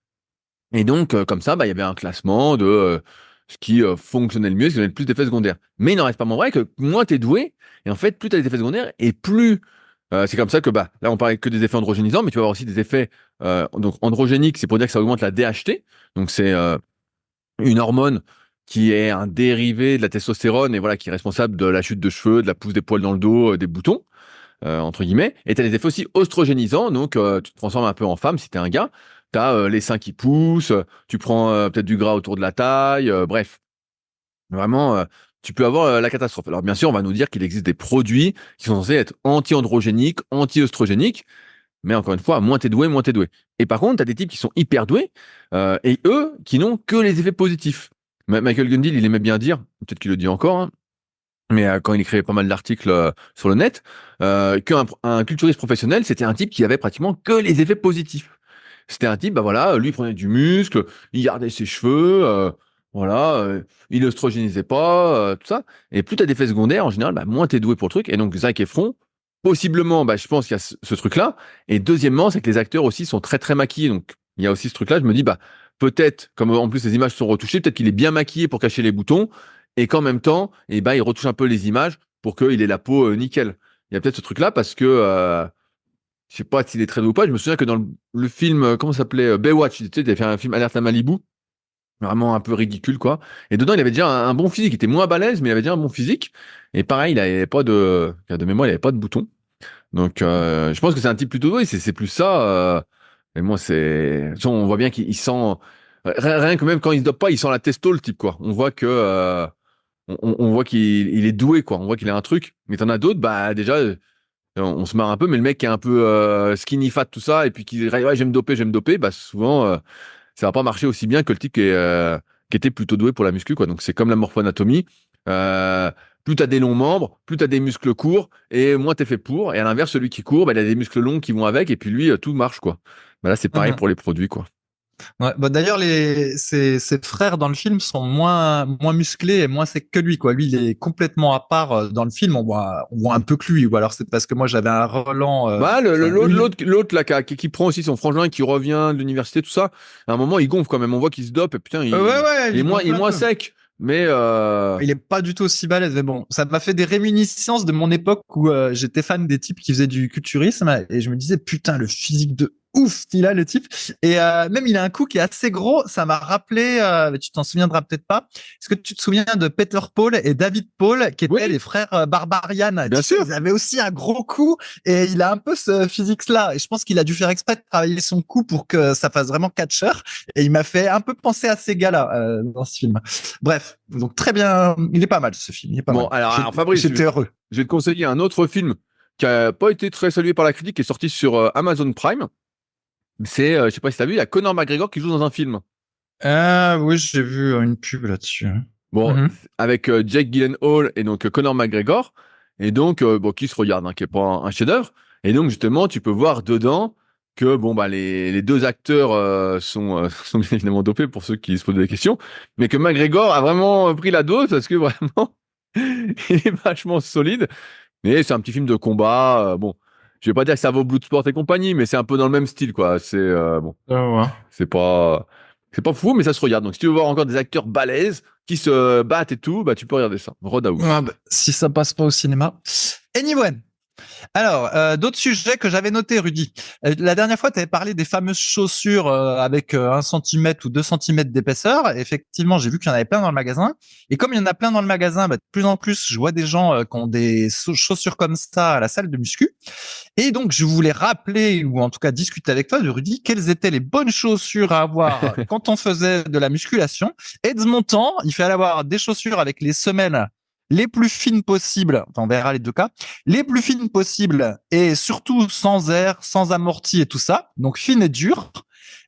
A: Et donc, comme ça, bah, il y avait un classement de ce qui fonctionnait le mieux, ce qui donnait le plus d'effets secondaires. Mais il n'en reste pas moins vrai que moins tu es doué, et en fait, plus tu as des effets secondaires, et plus... c'est comme ça que, bah, là, on parlait que des effets androgénisants, mais tu vas avoir aussi des effets donc androgéniques, c'est pour dire que ça augmente la DHT. Donc, c'est une hormone qui est un dérivé de la testostérone, et voilà, qui est responsable de la chute de cheveux, de la pousse des poils dans le dos, des boutons. Entre guillemets, et tu as des effets aussi oestrogénisants, donc tu te transformes un peu en femme si tu es un gars, tu as les seins qui poussent, tu prends peut-être du gras autour de la taille, bref, vraiment, tu peux avoir la catastrophe. Alors bien sûr, on va nous dire qu'il existe des produits qui sont censés être anti-androgéniques, anti-œstrogéniques, mais encore une fois, moins t'es doué, moins t'es doué. Et par contre, tu as des types qui sont hyper doués, et eux, qui n'ont que les effets positifs. Michael Gundil, il aimait bien dire, peut-être qu'il le dit encore, hein, mais quand il écrivait pas mal d'articles sur le net, qu'un un culturiste professionnel, c'était un type qui avait pratiquement que les effets positifs. C'était un type, bah voilà, lui il prenait du muscle, il gardait ses cheveux, voilà, il oestrogénisait pas, tout ça. Et plus t'as d'effets secondaires, en général, bah, moins t'es doué pour le truc. Et donc Zac Efron, possiblement, bah, je pense qu'il y a ce truc-là. Et deuxièmement, c'est que les acteurs aussi sont très très maquillés. Donc il y a aussi ce truc-là. Je me dis, bah peut-être, comme en plus les images sont retouchées, peut-être qu'il est bien maquillé pour cacher les boutons, et qu'en même temps, eh ben, il retouche un peu les images pour qu'il ait la peau nickel. Il y a peut-être ce truc-là parce que je sais pas s'il est très doué ou pas. Je me souviens que dans le film, comment ça s'appelait, Baywatch, tu sais, il avait fait un film Alerte à Malibu, vraiment un peu ridicule, quoi. Et dedans, il avait déjà un bon physique. Il était moins balèze, mais il avait déjà un bon physique. Et pareil, il avait pas de mémoire, il avait pas de bouton. Donc, je pense que c'est un type plutôt doué. C'est plus ça. Mais moi, on voit bien qu'il sent, rien que même quand il se dope pas, il sent la testo, le type, quoi. On voit que, on voit qu'il est doué, quoi. On voit qu'il a un truc. Mais t'en as d'autres, bah, déjà, on se marre un peu, mais le mec qui est un peu skinny fat, tout ça, et puis qui dit ouais, je vais me doper, bah souvent ça va pas marcher aussi bien que le type qui était plutôt doué pour la muscu, quoi. Donc c'est comme la morphoanatomie. Euh, Plus t'as des longs membres, plus t'as des muscles courts, et moins t'es fait pour. Et à l'inverse, celui qui court, bah, il a des muscles longs qui vont avec, et puis lui, tout marche, quoi. Bah là, c'est pareil
B: Mhm.
A: pour les produits, quoi.
B: Ouais, bah d'ailleurs, ses frères dans le film sont moins musclés et moins secs que lui, quoi. Lui, il est complètement à part dans le film. On voit un peu que lui, ou alors c'est parce que moi j'avais un relent.
A: Bah,
B: Enfin,
A: l'autre là, qui prend aussi son frangin, qui revient de l'université, tout ça, à un moment, il gonfle quand même. On voit qu'il se dope, et putain,
B: ouais, ouais, il
A: il
B: gonfle
A: est
B: un
A: moins
B: peu.
A: sec. Mais
B: Il est pas du tout aussi balèze, mais bon, ça m'a fait des réminiscences de mon époque où j'étais fan des types qui faisaient du culturisme et je me disais putain le physique de ouf qu'il a le type et même il a un cou qui est assez gros. Ça m'a rappelé, mais tu t'en souviendras peut-être pas. Est-ce que tu te souviens de Peter Paul et David Paul qui étaient les
A: oui,
B: frères Barbarian?
A: bien
B: Tu sais,
A: sûr.
B: ils avaient aussi un gros cou et il a un peu ce physique-là. Et je pense qu'il a dû faire exprès de travailler son cou pour que ça fasse vraiment catcheur. Et il m'a fait un peu penser à ces gars-là dans ce film. Bref, donc très bien, il est pas mal ce film, il est pas
A: Bon,
B: mal.
A: alors Fabrice,
B: J'étais heureux.
A: je vais te conseiller un autre film qui a pas été très salué par la critique, qui est sorti sur Amazon Prime. C'est, je sais pas si t'as vu, il y a Conor McGregor qui joue dans un film.
B: Ah oui, j'ai vu une pub là-dessus.
A: Bon,
B: Mhm.
A: avec Jake Gyllenhaal et donc Conor McGregor, et donc bon, qui se regarde, hein, qui est pas un chef-d'œuvre. Et donc justement, tu peux voir dedans que bon bah les deux acteurs sont bien évidemment dopés pour ceux qui se posent des questions, mais que McGregor a vraiment pris la dose parce que vraiment il est vachement solide. Et c'est un petit film de combat. Bon, je vais pas dire que ça vaut Bloodsport et compagnie, mais c'est un peu dans le même style, quoi. C'est bon,
B: Ouais.
A: c'est pas, c'est pas fou, mais ça se regarde. Donc, si tu veux voir encore des acteurs balèzes qui se battent et tout, bah tu peux regarder ça.
B: Ah
A: Roadhouse.
B: bah, si ça passe pas au cinéma. Anyway, alors, d'autres sujets que j'avais notés, Rudy. La dernière fois, tu avais parlé des fameuses chaussures avec 1 centimètre ou 2 centimètres d'épaisseur. Effectivement, j'ai vu qu'il y en avait plein dans le magasin. Et comme il y en a plein dans le magasin, bah, de plus en plus, je vois des gens qui ont des chaussures comme ça à la salle de muscu. Et donc, je voulais rappeler, ou en tout cas discuter avec toi, de Rudy, quelles étaient les bonnes chaussures à avoir quand on faisait de la musculation. Et de mon temps, il fallait avoir des chaussures avec les semelles les plus fines possibles, enfin, on verra les deux cas, les plus fines possibles et surtout sans air, sans amorti et tout ça, donc fines et dures.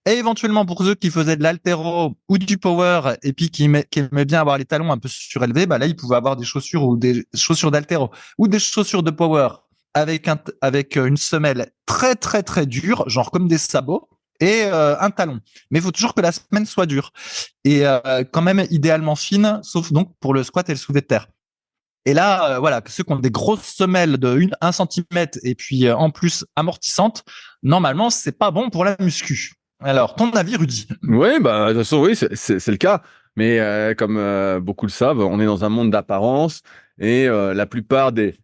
B: Et éventuellement pour ceux qui faisaient de l'haltéro ou du power et puis qui aimaient bien avoir les talons un peu surélevés, bah là ils pouvaient avoir des chaussures ou des chaussures d'haltéro ou des chaussures de power avec une semelle très très très dure, genre comme des sabots et un talon. Mais il faut toujours que la semelle soit dure et quand même idéalement fine, sauf donc pour le squat et le soulevé de terre. Et là, voilà, ceux qui ont des grosses semelles de 1 centimètre et puis en plus amortissantes, normalement, c'est pas bon pour la muscu. Alors, ton avis, Rudy?
A: Ouais, bah de toute façon, oui, c'est le cas. Mais comme beaucoup le savent, on est dans un monde d'apparence et la plupart des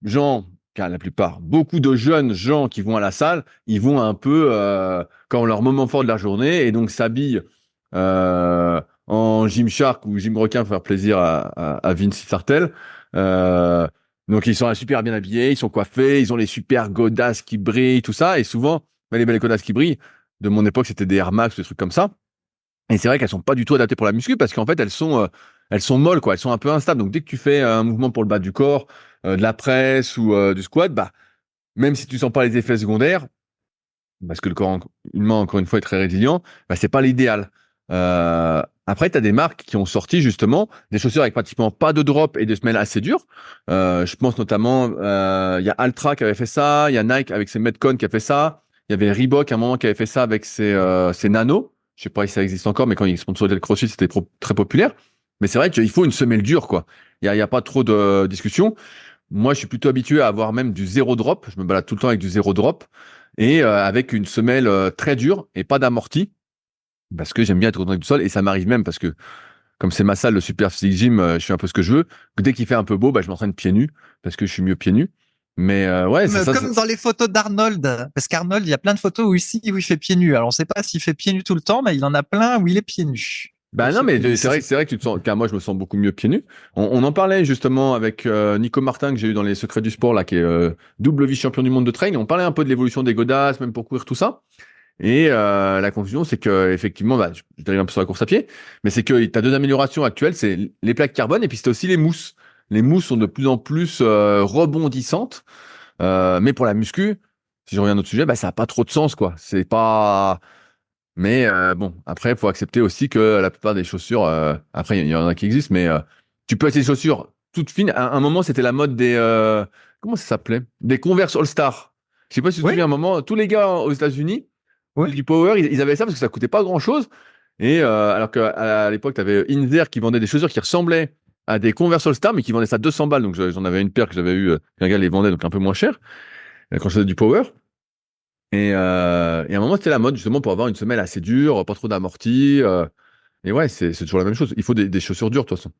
A: gens, car la plupart, beaucoup de jeunes gens qui vont à la salle, ils vont un peu quand leur moment fort de la journée et donc s'habillent en Gymshark ou Gymrequin pour faire plaisir à Vince Sartel. Euh, donc ils sont super bien habillés, ils sont coiffés, ils ont les super godasses qui brillent, tout ça. Et souvent, bah, les belles godasses qui brillent, de mon époque, c'était des Air Max, des trucs comme ça. Et c'est vrai qu'elles sont pas du tout adaptées pour la muscu parce qu'en fait, elles sont molles, quoi. Elles sont un peu instables. Donc, dès que tu fais un mouvement pour le bas du corps, de la presse ou du squat, bah, même si tu sens pas les effets secondaires, parce que le corps humain, encore une fois, est très résilient, bah, c'est pas l'idéal. Après, tu as des marques qui ont sorti justement des chaussures avec pratiquement pas de drop et des semelles assez dures. Je pense notamment, il y a Altra qui avait fait ça, il y a Nike avec ses Metcon qui a fait ça, il y avait Reebok à un moment qui avait fait ça avec ses Nano. Je sais pas si ça existe encore, mais quand ils sponsorisaient le CrossFit, c'était très populaire. Mais c'est vrai qu'il faut une semelle dure, quoi. Il y a pas trop de discussion. Moi, je suis plutôt habitué à avoir même du zéro drop. Je me balade tout le temps avec du zéro drop et avec une semelle très dure et pas d'amorti parce que j'aime bien être au contact du sol et ça m'arrive même parce que comme c'est ma salle, le Super Physique Gym, je fais un peu ce que je veux. Dès qu'il fait un peu beau, bah, je m'entraîne pieds nus parce que je suis mieux pieds nus. Mais ouais, c'est ça.
B: Comme dans les photos d'Arnold, parce qu'Arnold, il y a plein de photos où il fait pieds nus. Alors on sait pas s'il fait pieds nus tout le temps, mais il en a plein où il est pieds nus.
A: Bah non, mais c'est vrai que tu te sens, car moi je me sens beaucoup mieux pieds nus. On en parlait justement avec Nico Martin que j'ai eu dans les secrets du sport là, qui est double vice-champion du monde de trail. On parlait un peu de l'évolution des godasses, même pour courir tout ça. Et la conclusion, c'est que effectivement, bah, je dérive un peu sur la course à pied, mais c'est que tu as deux améliorations actuelles, c'est les plaques carbone et puis c'est aussi les mousses. Les mousses sont de plus en plus rebondissantes, mais pour la muscu, si je reviens à notre sujet, bah ça a pas trop de sens quoi. C'est pas. Mais bon, après, il faut accepter aussi que la plupart des chaussures, après il y en a qui existent, mais tu peux acheter des chaussures toutes fines. À un moment, c'était la mode des comment ça s'appelait? Des Converse All-Star. Je sais pas si tu te
B: Oui,
A: souviens, à un moment, tous les gars aux États-Unis
B: oui.
A: du Power, ils avaient ça parce que ça coûtait pas grand-chose. Et alors qu'à l'époque, tu avais Inzer qui vendait des chaussures qui ressemblaient à des Converse All-Star, mais qui vendaient ça 200 balles. Donc j'en avais une paire que j'avais eu, qu'un gars les vendait donc un peu moins cher quand je faisais du Power. Et à un moment, c'était la mode justement pour avoir une semelle assez dure, pas trop d'amorti. Et ouais, c'est toujours la même chose. Il faut des chaussures dures de toute façon.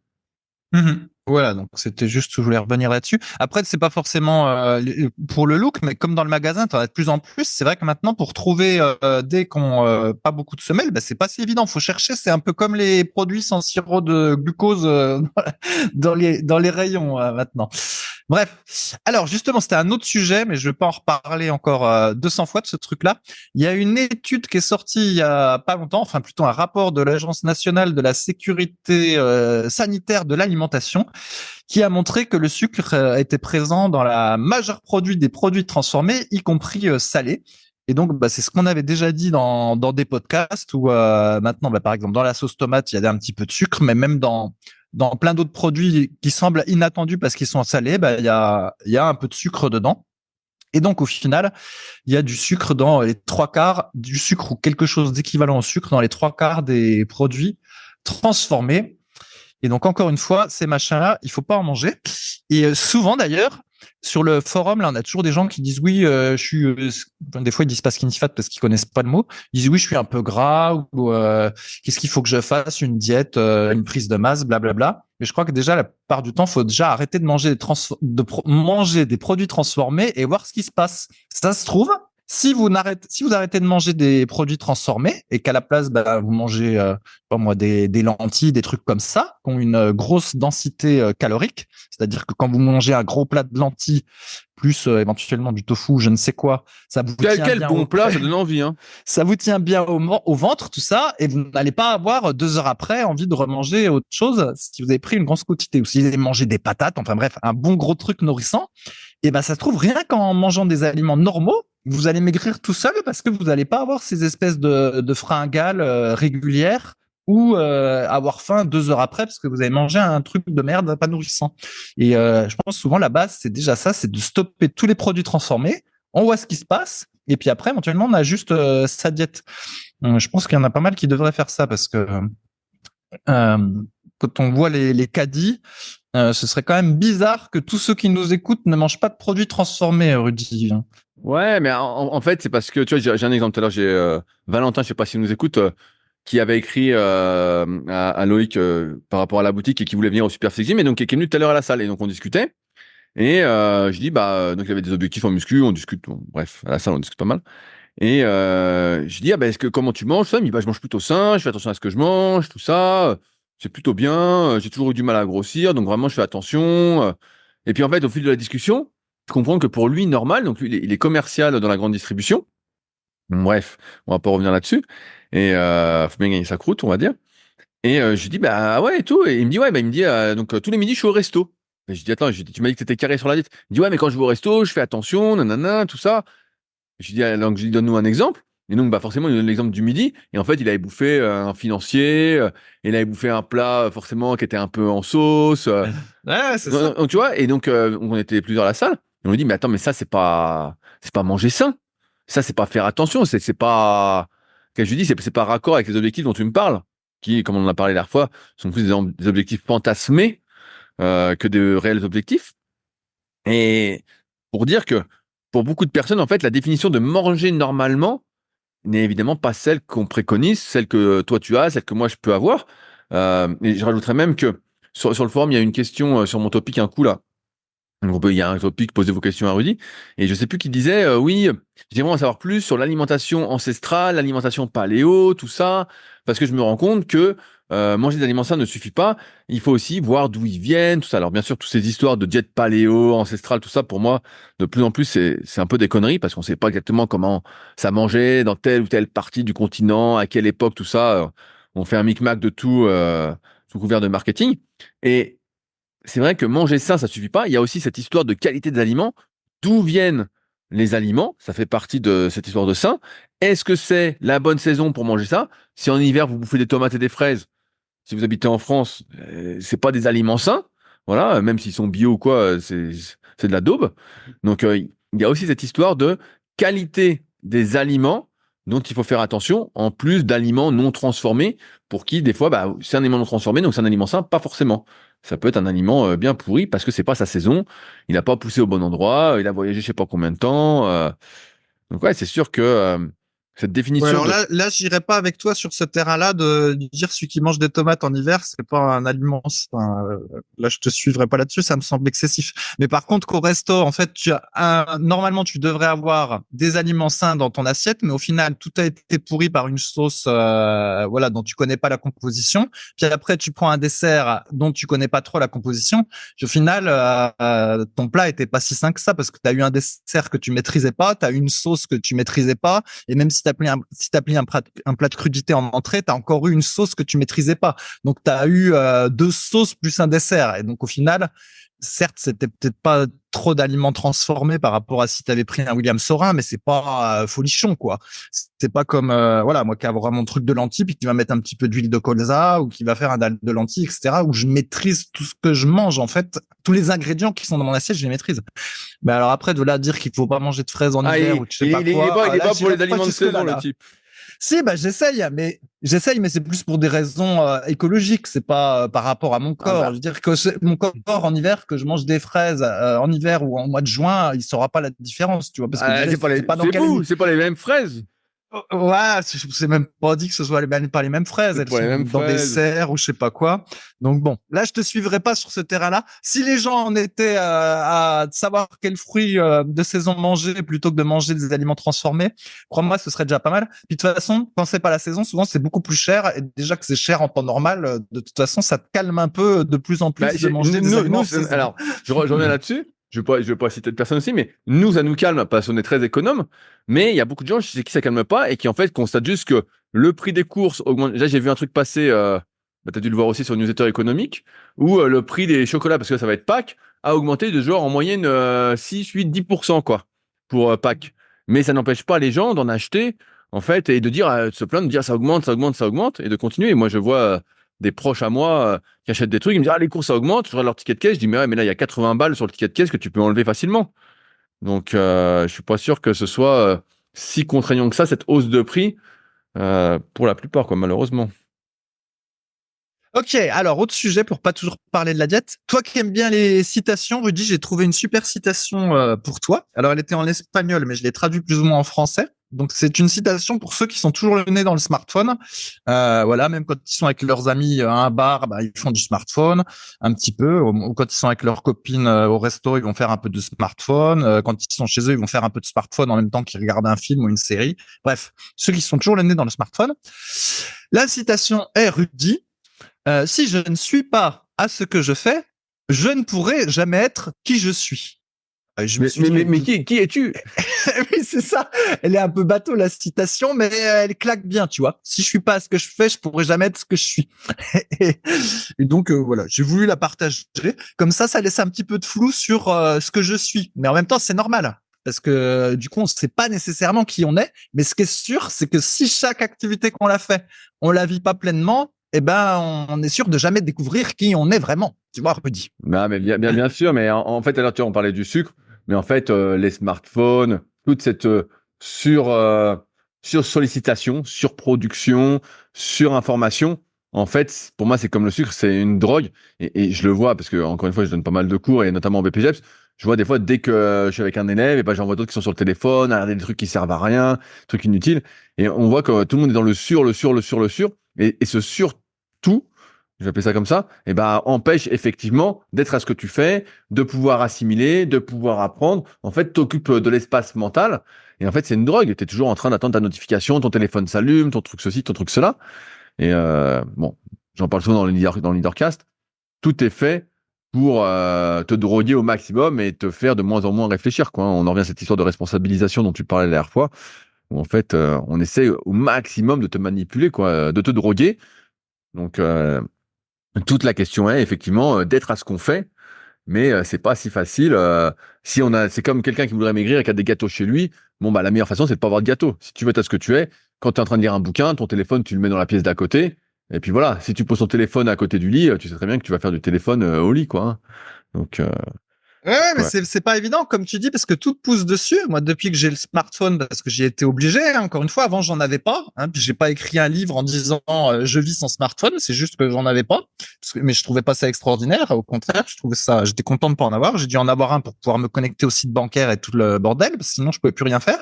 B: Voilà, donc c'était juste, je voulais revenir là-dessus. Après, c'est pas forcément pour le look, mais comme dans le magasin, tu en as de plus en plus. C'est vrai que maintenant, pour trouver des qui ont pas beaucoup de semelles, bah, c'est pas si évident. Faut chercher. C'est un peu comme les produits sans sirop de glucose dans les rayons maintenant. Bref. Alors justement, c'était un autre sujet, mais je vais pas en reparler encore 200 fois de ce truc-là. Il y a une étude qui est sortie il y a pas longtemps, enfin plutôt un rapport de l'Agence nationale de la sécurité sanitaire de l'alimentation qui a montré que le sucre était présent dans la majeure produit des produits transformés, y compris salés. Et donc, bah, c'est ce qu'on avait déjà dit dans des podcasts où maintenant, bah, par exemple, dans la sauce tomate, il y a un petit peu de sucre, mais même dans plein d'autres produits qui semblent inattendus parce qu'ils sont salés, bah, il y a un peu de sucre dedans. Et donc, au final, il y a du sucre dans les trois quarts, du sucre ou quelque chose d'équivalent au sucre dans les trois quarts des produits transformés. Et donc, encore une fois, ces machins-là, il faut pas en manger. Et souvent, d'ailleurs, sur le forum, là, on a toujours des gens qui disent oui, je suis. Des fois, ils disent pas skinny fat parce qu'ils connaissent pas le mot. Ils disent oui, je suis un peu gras ou qu'est-ce qu'il faut que je fasse, une diète, une prise de masse, blablabla. Mais je crois que déjà, la plupart du temps, faut déjà arrêter de manger manger des produits transformés et voir ce qui se passe. Ça se trouve, si vous arrêtez de manger des produits transformés et qu'à la place, bah, vous mangez, pas moi, des lentilles, des trucs comme ça, qui ont une grosse densité calorique, c'est-à-dire que quand vous mangez un gros plat de lentilles plus éventuellement du tofu, je ne sais quoi, ça vous tient
A: Quel
B: bien
A: bon plat, ça donne envie, hein.
B: ça vous tient bien au ventre, tout ça, et vous n'allez pas avoir 2 heures après envie de remanger autre chose si vous avez pris une grosse quantité ou si vous avez mangé des patates, enfin bref, un bon gros truc nourrissant. Et ben, ça se trouve rien qu'en mangeant des aliments normaux, vous allez maigrir tout seul parce que vous n'allez pas avoir ces espèces de fringales régulières ou avoir faim 2 heures après parce que vous avez mangé un truc de merde pas nourrissant. Et je pense souvent la base, c'est déjà ça, c'est de stopper tous les produits transformés. On voit ce qui se passe et puis après, éventuellement, on ajuste sa diète. Je pense qu'il y en a pas mal qui devraient faire ça parce que quand on voit les caddies, ce serait quand même bizarre que tous ceux qui nous écoutent ne mangent pas de produits transformés, Rudy.
A: Ouais, mais en fait, c'est parce que, tu vois, j'ai un exemple tout à l'heure, j'ai Valentin, je sais pas s'il nous écoute, qui avait écrit à Loïc par rapport à la boutique et qui voulait venir au Super Physique Gym, et donc qui est venu tout à l'heure à la salle, et donc on discutait, et je dis, bah, donc il avait des objectifs en muscu, on discute, bon, bref, à la salle, on discute pas mal, et je dis, ah, bah, comment tu manges ça? Il me dit, bah, je mange plutôt sain, je fais attention à ce que je mange, tout ça, c'est plutôt bien, j'ai toujours eu du mal à grossir, donc vraiment, je fais attention, et puis en fait, au fil de la discussion, je comprends que pour lui, normal, donc lui, il est commercial dans la grande distribution. Bref, on va pas revenir là-dessus. Et faut bien gagner sa croûte, on va dire. Et je lui dis, bah ouais, et tout. Et il me dit, ouais, bah, il me dit, donc tous les midis, je suis au resto. Et je dis, attends, tu m'as dit que t'étais carré sur la diète. Il me dit, ouais, mais quand je vais au resto, je fais attention, nanana, tout ça. Je lui dis, donc je lui donne-nous un exemple. Et donc, bah, forcément, il donne l'exemple du midi. Et en fait, il avait bouffé un financier, il avait bouffé un plat, forcément, qui était un peu en sauce.
B: Ouais, c'est ça.
A: Donc, tu vois, et donc, on était plusieurs à la salle. Et on lui dit, mais attends, mais ça, c'est pas manger sain. Ça, c'est pas faire attention. C'est pas, qu'est-ce que je lui dis, c'est pas raccord avec les objectifs dont tu me parles, qui, comme on en a parlé la dernière fois, sont plus des objectifs fantasmés, que de réels objectifs. Et pour dire que, pour beaucoup de personnes, en fait, la définition de manger normalement, n'est évidemment pas celle qu'on préconise, celle que toi tu as, celle que moi je peux avoir. Et je rajouterais même que sur le forum, il y a une question sur mon topic un coup là. Donc, il y a un topic, posez vos questions à Rudy. Et je sais plus qui disait, oui, j'aimerais en savoir plus sur l'alimentation ancestrale, l'alimentation paléo, tout ça, parce que je me rends compte que manger des aliments sains ne suffit pas. Il faut aussi voir d'où ils viennent, tout ça. Alors bien sûr, toutes ces histoires de diète paléo, ancestrale, tout ça, pour moi, de plus en plus, c'est un peu des conneries, parce qu'on sait pas exactement comment ça mangeait dans telle ou telle partie du continent, à quelle époque, tout ça. On fait un micmac de tout, sous couvert de marketing. Et c'est vrai que manger sain, ça suffit pas. Il y a aussi cette histoire de qualité des aliments. D'où viennent les aliments? Ça fait partie de cette histoire de sain. Est-ce que c'est la bonne saison pour manger ça? Si en hiver, vous bouffez des tomates et des fraises, si vous habitez en France, c'est pas des aliments sains. Voilà, même s'ils sont bio ou quoi, c'est de la daube. Donc, il y a aussi cette histoire de qualité des aliments dont il faut faire attention, en plus d'aliments non transformés, pour qui, des fois, bah, c'est un aliment non transformé, donc c'est un aliment sain, pas forcément. Ça peut être un aliment bien pourri parce que c'est pas sa saison, il n'a pas poussé au bon endroit, il a voyagé je sais pas combien de temps. Donc ouais, c'est sûr que cette
B: Ouais,
A: définition
B: alors
A: de...
B: là, j'irai pas avec toi sur ce terrain-là de dire celui qui mange des tomates en hiver, c'est pas un aliment sain. Là, je te suivrai pas là-dessus, ça me semble excessif. Mais par contre, qu'au resto, en fait, normalement, tu devrais avoir des aliments sains dans ton assiette, mais au final, tout a été pourri par une sauce, voilà, dont tu connais pas la composition. Puis après, tu prends un dessert dont tu connais pas trop la composition. Puis au final, ton plat était pas si sain que ça parce que tu as eu un dessert que tu maîtrisais pas, tu as eu une sauce que tu maîtrisais pas. Et même si t'as pris un plat de crudité en entrée, t'as encore eu une sauce que tu maîtrisais pas. Donc t'as eu deux sauces plus un dessert. Et donc au final, certes, c'était peut-être pas trop d'aliments transformés par rapport à si t'avais pris un William Saurin, mais c'est pas folichon quoi. C'est pas comme voilà, moi qui a vraiment un truc de lentilles puis qui va mettre un petit peu d'huile de colza ou qui va faire un dalle de lentilles, etc. Où je maîtrise tout ce que je mange en fait, tous les ingrédients qui sont dans mon assiette, je les maîtrise. Mais alors après, de là à dire qu'il faut pas manger de fraises en
A: Ah,
B: hiver ou je sais pas quoi,
A: il est
B: là,
A: pas pour
B: j'irai
A: les aliments de
B: jusque-là,
A: saison, le
B: là.
A: type.
B: Si, bah j'essaye, mais c'est plus pour des raisons écologiques. C'est pas par rapport à mon
A: Ah
B: corps. Je
A: bah,
B: veux dire que mon corps en hiver, que je mange des fraises en hiver ou en mois de juin, il saura pas la différence, tu vois, parce que déjà, c'est pas dans
A: c'est
B: quel
A: fou, c'est pas les mêmes fraises.
B: ouais, c'est même pas dit que ce soit pas les mêmes fraises.
A: C'est
B: Elles
A: pas les
B: sont
A: mêmes
B: dans des
A: fraises.
B: serres ou je sais pas quoi. Donc bon, là, je te suivrai pas sur ce terrain-là. Si les gens en étaient à savoir quels fruits de saison manger plutôt que de manger des aliments transformés, crois-moi, ce serait déjà pas mal. Puis de toute façon, quand c'est pas la saison, souvent c'est beaucoup plus cher. Et déjà que c'est cher en temps normal, de toute façon, ça te calme un peu de plus en
A: Bah,
B: plus de manger des aliments en saison.
A: alors, je reviens là-dessus. Je vais pas citer de personne aussi, mais nous, ça nous calme parce qu'on est très économe. Mais il y a beaucoup de gens chez qui ça calme pas et qui, en fait, constatent juste que le prix des courses augmente. Là, j'ai vu un truc passer, bah, t'as dû le voir aussi sur une newsletter économique, où le prix des chocolats, parce que là, ça va être Pâques, a augmenté de genre en moyenne 6, 8, 10% quoi, pour Pâques. Mais ça n'empêche pas les gens d'en acheter, en fait, et de dire, de se plaindre, de dire ça augmente, ça augmente, ça augmente, et de continuer. Et moi, je vois des proches à moi qui achètent des trucs, ils me disent, ah, les courses, ça augmente, je regarde leur ticket de caisse, je dis, mais ouais, mais là, il y a 80 balles sur le ticket de caisse que tu peux enlever facilement. Donc, je suis pas sûr que ce soit si contraignant que ça, cette hausse de prix, pour la plupart, quoi, malheureusement.
B: Ok, alors autre sujet pour pas toujours parler de la diète. Toi qui aimes bien les citations, Rudy, j'ai trouvé une super citation pour toi. Alors elle était en espagnol, mais je l'ai traduit plus ou moins en français. Donc c'est une citation pour ceux qui sont toujours le nez dans le smartphone. Voilà, même quand ils sont avec leurs amis à un bar, bah, ils font du smartphone un petit peu. Ou quand ils sont avec leurs copines au resto, ils vont faire un peu de smartphone. Quand ils sont chez eux, ils vont faire un peu de smartphone en même temps qu'ils regardent un film ou une série. Bref, ceux qui sont toujours le nez dans le smartphone. La citation est Rudy. Si je ne suis pas à ce que je fais, je ne pourrai jamais être qui je suis. Je me suis dit,
A: Mais qui es-tu?
B: oui, c'est ça. Elle est un peu bateau, la citation, mais elle claque bien, tu vois. Si je suis pas à ce que je fais, je pourrai jamais être ce que je suis. Et donc, voilà, j'ai voulu la partager. Comme ça laisse un petit peu de flou sur ce que je suis. Mais en même temps, c'est normal. parce que du coup, on ne sait pas nécessairement qui on est. Mais ce qui est sûr, c'est que si chaque activité qu'on l'a fait, on la vit pas pleinement, eh ben, on est sûr de jamais découvrir qui on est vraiment. Tu vois, Rudy.
A: Non, mais bien sûr, mais en fait, alors, tu vois, on parlait du sucre, mais en fait, les smartphones, toute cette sur-sollicitation, surproduction, surinformation, en fait, pour moi, c'est comme le sucre, c'est une drogue. Et je le vois, parce que, encore une fois, je donne pas mal de cours, et notamment en BPGEPS, je vois des fois, dès que je suis avec un élève, et ben, j'en vois d'autres qui sont sur le téléphone, à regarder des trucs qui servent à rien, trucs inutiles, et on voit que tout le monde est dans le sur, et ce sur tout, je vais appeler ça comme ça, et ben, empêche effectivement d'être à ce que tu fais, de pouvoir assimiler, de pouvoir apprendre. En fait, t'occupes de l'espace mental. Et en fait, c'est une drogue. Tu es toujours en train d'attendre ta notification, ton téléphone s'allume, ton truc ceci, ton truc cela. Et bon, j'en parle souvent dans le Leadercast. Tout est fait pour te droguer au maximum et te faire de moins en moins réfléchir, quoi. On en revient à cette histoire de responsabilisation dont tu parlais la dernière fois, où en fait, on essaie au maximum de te manipuler, quoi, de te droguer. Donc, toute la question est effectivement d'être à ce qu'on fait, mais c'est pas si facile. Si on a, c'est comme quelqu'un qui voudrait maigrir et qui a des gâteaux chez lui. Bon, bah la meilleure façon, c'est de pas avoir de gâteau. Si tu veux être à ce que tu es, quand tu es en train de lire un bouquin, ton téléphone, tu le mets dans la pièce d'à côté. Et puis voilà, si tu poses ton téléphone à côté du lit, tu sais très bien que tu vas faire du téléphone au lit, quoi, hein. Donc,
B: Ouais, mais
A: ouais.
B: c'est pas évident, comme tu dis, parce que tout pousse dessus. Moi, depuis que j'ai le smartphone, parce que j'y ai été obligé, hein, encore une fois, avant, j'en avais pas, hein, puis j'ai pas écrit un livre en disant je vis sans smartphone, c'est juste que j'en avais pas. Mais je trouvais pas ça extraordinaire. Au contraire, je trouvais ça, j'étais content de pas en avoir. J'ai dû en avoir un pour pouvoir me connecter au site bancaire et tout le bordel, parce que sinon je pouvais plus rien faire.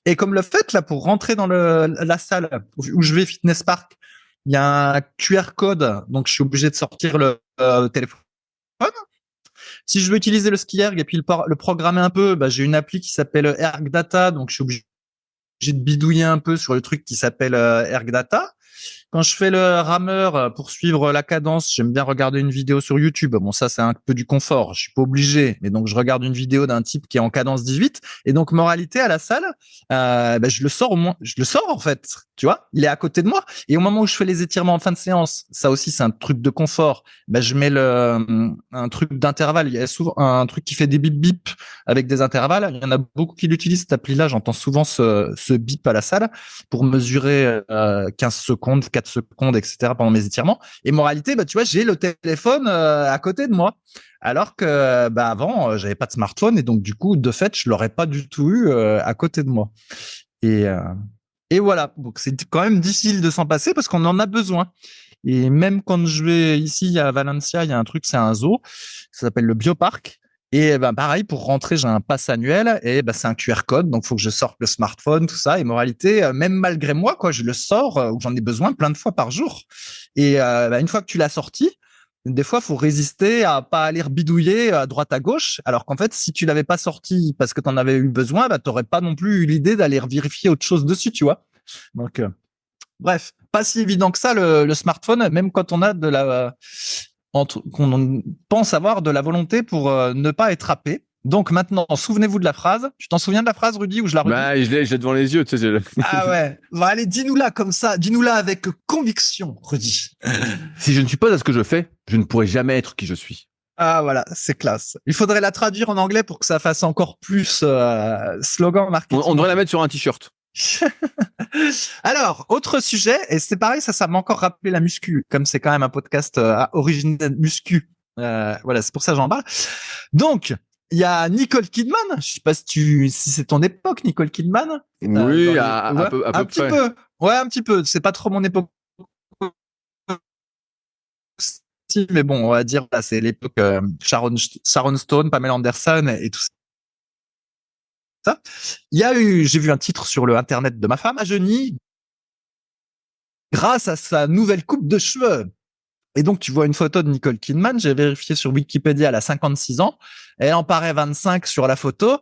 B: Et comme le fait, là, pour rentrer dans la salle où je vais, Fitness Park, il y a un QR code, donc je suis obligé de sortir le téléphone. Si je veux utiliser le ski erg et puis le programmer un peu, bah, j'ai une appli qui s'appelle Erg Data, donc je suis obligé de bidouiller un peu sur le truc qui s'appelle Erg Data. Quand je fais le rameur pour suivre la cadence, j'aime bien regarder une vidéo sur YouTube. Bon, ça, c'est un peu du confort. Je suis pas obligé. Mais donc, je regarde une vidéo d'un type qui est en cadence 18. Et donc, moralité, à la salle, bah, je le sors au moins. Je le sors, en fait. Tu vois, il est à côté de moi. Et au moment où je fais les étirements en fin de séance, ça aussi, c'est un truc de confort. Bah, je mets un truc d'intervalle. Il y a souvent un truc qui fait des bip bip avec des intervalles. Il y en a beaucoup qui l'utilisent, cette appli-là. J'entends souvent ce bip à la salle pour mesurer 15 secondes, 4 secondes, etc. pendant mes étirements. Et moralité, bah, tu vois, j'ai le téléphone à côté de moi. Alors que bah, avant, j'avais pas de smartphone et donc du coup, de fait, je l'aurais pas du tout eu à côté de moi. Et, euh, et voilà, donc c'est quand même difficile de s'en passer parce qu'on en a besoin. Et même quand je vais ici à Valencia, il y a un truc, c'est un zoo, ça s'appelle le Bioparc. Et ben pareil, pour rentrer, j'ai un pass annuel et ben c'est un QR code, donc faut que je sorte le smartphone, tout ça. Et moralité, même malgré moi, quoi, je le sors où j'en ai besoin plein de fois par jour. Et ben, une fois que tu l'as sorti, des fois, faut résister à pas aller bidouiller à droite à gauche, alors qu'en fait, si tu l'avais pas sorti parce que tu en avais eu besoin, bah t'aurais pas non plus eu l'idée d'aller vérifier autre chose dessus, tu vois. Donc bref, pas si évident que ça le smartphone, même quand on a de la qu'on pense avoir de la volonté pour ne pas être happé. Donc maintenant, souvenez-vous de la phrase. Tu t'en souviens de la phrase, Rudy, ou je la redis?
A: Bah, je l'ai devant les yeux, tu sais.
B: Ah ouais. Bon, allez, dis-nous-la comme ça. Dis-nous-la avec conviction, Rudy.
A: Si je ne suis pas à ce que je fais, je ne pourrai jamais être qui je suis.
B: Ah voilà, c'est classe. Il faudrait la traduire en anglais pour que ça fasse encore plus slogan marketing.
A: On devrait la mettre sur un t-shirt.
B: Alors, autre sujet, et c'est pareil, ça m'a encore rappelé la muscu, comme c'est quand même un podcast à origine muscu. Voilà, c'est pour ça que j'en parle. Donc, il y a Nicole Kidman. Je sais pas si c'est ton époque, Nicole Kidman.
A: Oui,
B: Ouais,
A: à peu
B: un petit
A: près.
B: peu. Ouais, un petit peu. C'est pas trop mon époque, mais bon, on va dire là, c'est l'époque Sharon Stone, Pamela Anderson et tout ça. J'ai vu un titre sur le internet de ma femme, a jeuni grâce à sa nouvelle coupe de cheveux. Et donc, tu vois une photo de Nicole Kidman. J'ai vérifié sur Wikipédia, elle a 56 ans. Elle en paraît 25 sur la photo.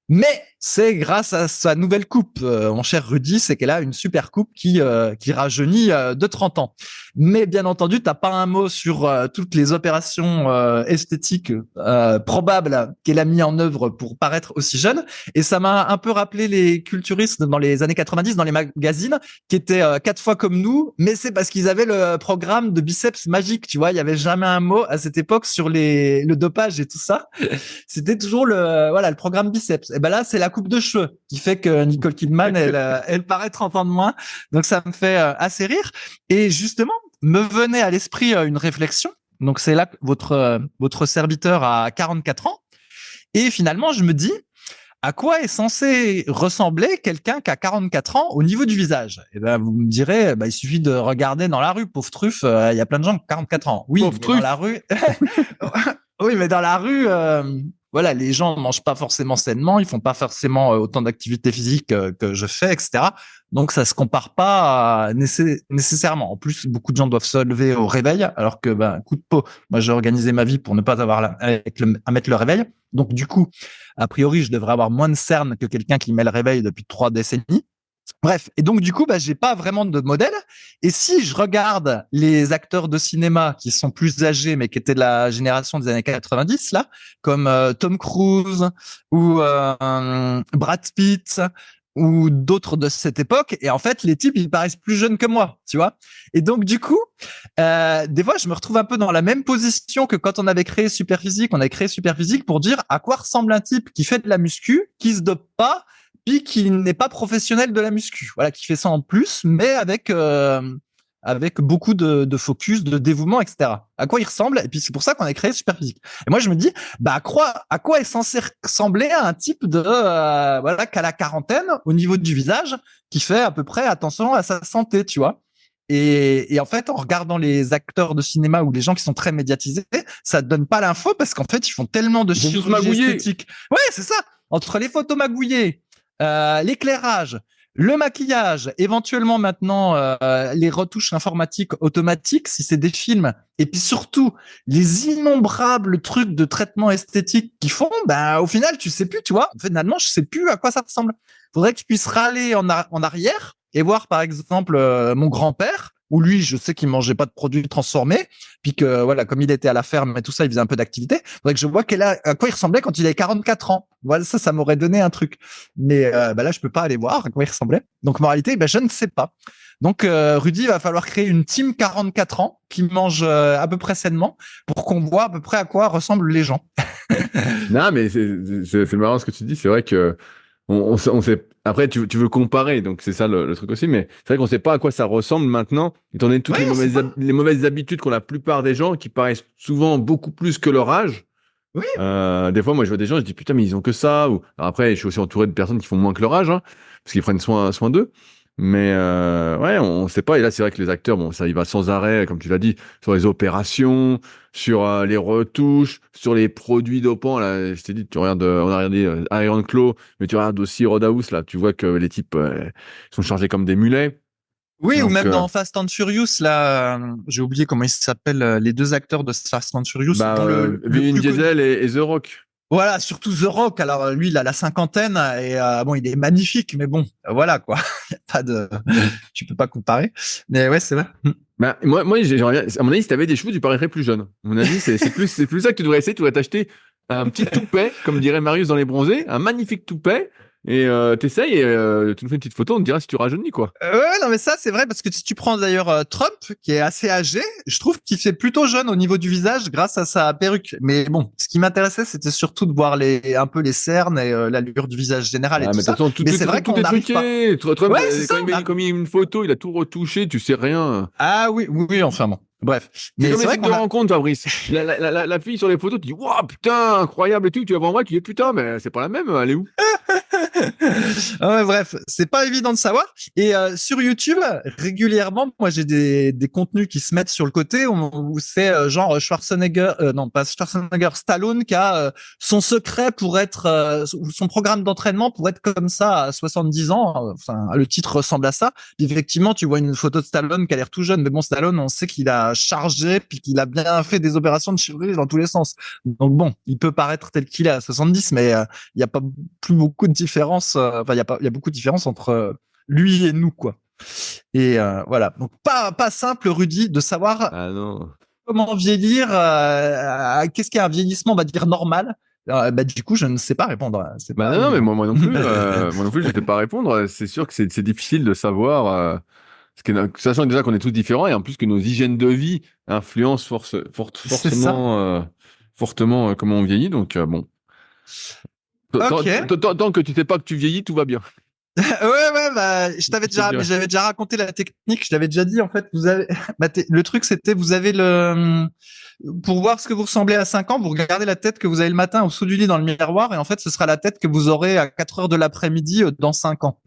B: Mais c'est grâce à sa nouvelle coupe, mon cher Rudy, c'est qu'elle a une super coupe qui rajeunit de 30 ans. Mais bien entendu, t'as pas un mot sur toutes les opérations esthétiques probables qu'elle a mis en œuvre pour paraître aussi jeune. Et ça m'a un peu rappelé les culturistes dans les années 90 dans les magazines qui étaient 4 fois comme nous, mais c'est parce qu'ils avaient le programme de biceps magique, tu vois. Il y avait jamais un mot à cette époque sur le dopage et tout ça. C'était toujours le programme biceps. Et ben là, c'est la coupe de cheveux qui fait que Nicole Kidman, elle paraît 30 ans de moins. Donc ça me fait assez rire. Et justement, me venait à l'esprit une réflexion. Donc c'est là que votre serviteur a 44 ans. Et finalement, je me dis, à quoi est censé ressembler quelqu'un qui a 44 ans au niveau du visage? Et ben, vous me direz, il suffit de regarder dans la rue, pauvre truffe, il y a plein de gens qui ont 44 ans. Oui,
A: Pauvre
B: mais
A: truffe.
B: dans la rue, oui, mais dans la rue, voilà, les gens ne mangent pas forcément sainement, ils font pas forcément autant d'activités physiques que je fais, etc. Donc ça se compare pas nécessairement. En plus, beaucoup de gens doivent se lever au réveil, alors que coup de peau. Moi, j'ai organisé ma vie pour ne pas avoir à mettre le réveil. Donc du coup, a priori, je devrais avoir moins de cernes que quelqu'un qui met le réveil depuis 3 décennies. Bref, et donc du coup, j'ai pas vraiment de modèle. Et si je regarde les acteurs de cinéma qui sont plus âgés, mais qui étaient de la génération des années 90, là, comme Tom Cruise ou Brad Pitt ou d'autres de cette époque, et en fait, les types, ils paraissent plus jeunes que moi, tu vois. Et donc du coup, des fois, je me retrouve un peu dans la même position que quand on avait créé Superphysique. On avait créé Superphysique pour dire à quoi ressemble un type qui fait de la muscu, qui se dope pas, puis qui n'est pas professionnel de la muscu, voilà, qui fait ça en plus, mais avec beaucoup de focus, de dévouement, etc. À quoi il ressemble? Et puis c'est pour ça qu'on a créé Superphysique. Et moi je me dis, à quoi est censé ressembler un type de voilà, qu'à la quarantaine au niveau du visage, qui fait à peu près attention à sa santé, tu vois. Et en fait, en regardant les acteurs de cinéma ou les gens qui sont très médiatisés, ça te donne pas l'info parce qu'en fait, ils font tellement de chirurgie esthétique. Ouais, c'est ça. Entre les photos magouillées, l'éclairage, le maquillage, éventuellement maintenant les retouches informatiques automatiques si c'est des films, et puis surtout les innombrables trucs de traitement esthétique qu'ils font, au final tu sais plus, tu vois. Finalement, je sais plus à quoi ça ressemble. Faudrait que je puisse râler en arrière et voir par exemple mon grand-père, où lui, je sais qu'il mangeait pas de produits transformés, puis que voilà, comme il était à la ferme et tout ça, il faisait un peu d'activité. Faudrait que je vois à quoi il ressemblait quand il avait 44 ans. Voilà, ça m'aurait donné un truc. Mais là, je peux pas aller voir à quoi il ressemblait. Donc, moralité, je ne sais pas. Donc, Rudy, il va falloir créer une team 44 ans qui mange à peu près sainement pour qu'on voit à peu près à quoi ressemblent les gens.
A: Non, mais c'est marrant ce que tu dis. C'est vrai que on sait. Après, tu veux comparer, donc c'est ça le truc aussi. Mais c'est vrai qu'on sait pas à quoi ça ressemble maintenant, étant donné toutes les mauvaises habitudes qu'ont la plupart des gens, qui paraissent souvent beaucoup plus que leur âge.
B: Oui.
A: Des fois, moi, je vois des gens, je dis putain, mais ils ont que ça. Ou alors après, je suis aussi entouré de personnes qui font moins que leur âge, hein, parce qu'ils prennent soin d'eux. Mais ouais, on sait pas. Et là, c'est vrai que les acteurs, bon, ça y va sans arrêt, comme tu l'as dit, sur les opérations, sur les retouches, sur les produits dopants. Là, je t'ai dit, on a regardé Iron Claw, mais tu regardes aussi Roadhouse. Là, tu vois que les types sont chargés comme des mulets.
B: Oui,
A: donc,
B: ou même dans Fast and Furious, là, j'ai oublié comment ils s'appellent, les deux acteurs de Fast and Furious.
A: Vin Diesel et The Rock.
B: Voilà, surtout The Rock. Alors lui, il a la cinquantaine et bon, il est magnifique, mais bon, voilà quoi. Y a pas de, tu peux pas comparer. Mais ouais, c'est vrai.
A: Moi, j'aimerais bien, à mon avis, si t'avais des cheveux, tu paraîtrais plus jeune. À mon avis, c'est plus ça que tu devrais essayer. Tu devrais t'acheter un petit toupet, comme dirait Marius dans Les Bronzés, un magnifique toupet. Et t'essayes et tu nous fais une petite photo, on te dira si tu rajeunis, quoi.
B: Ouais, non, mais ça, c'est vrai, parce que si tu prends d'ailleurs Trump, qui est assez âgé, je trouve qu'il fait plutôt jeune au niveau du visage grâce à sa perruque. Mais bon, ce qui m'intéressait, c'était surtout de voir un peu les cernes et l'allure du visage général et tout ça. Mais c'est vrai qu'on n'arrive pas.
A: Trump,
B: Ouais, c'est ça,
A: quand il met une photo, il a tout retouché, tu sais rien.
B: Ah oui, enfin bon. Bref.
A: Mais c'est vrai qu'on rencontre, Fabrice. La fille sur les photos, tu dis, waouh, putain, incroyable et tout. Tu vas voir en vrai, tu dis, putain, mais c'est pas la même, elle est où?
B: Ouais, bref, c'est pas évident de savoir. Et sur YouTube, régulièrement, moi j'ai des contenus qui se mettent sur le côté où c'est genre Schwarzenegger, non pas Schwarzenegger, Stallone qui a son secret pour être, son programme d'entraînement pour être comme ça à 70 ans. Enfin, le titre ressemble à ça. Puis effectivement, tu vois une photo de Stallone qui a l'air tout jeune, mais bon, Stallone, on sait qu'il a chargé puis qu'il a bien fait des opérations de chirurgie dans tous les sens. Donc bon, il peut paraître tel qu'il est à 70, mais il y a pas plus beaucoup de différence. Enfin, il y a beaucoup de différence entre lui et nous, quoi. Et voilà. Donc pas simple, Rudy, de savoir comment vieillir. Qu'est-ce qu'est un vieillissement, on va dire normal. Du coup, je ne sais pas répondre.
A: Non, mais moi non plus. Moi non plus, je ne sais pas répondre. C'est sûr que c'est difficile de savoir. Sachant déjà qu'on est tous différents et en plus que nos hygiènes de vie influencent fortement comment on vieillit. Donc bon. Tant que tu sais pas que tu vieillis, tout va bien.
B: Ouais, bah, j'avais déjà raconté la technique, je t'avais déjà dit, en fait, le truc, c'était, vous avez pour voir ce que vous ressemblez à 5 ans, vous regardez la tête que vous avez le matin au dessous du lit dans le miroir, et en fait, ce sera la tête que vous aurez à 4 heures de l'après-midi dans 5 ans.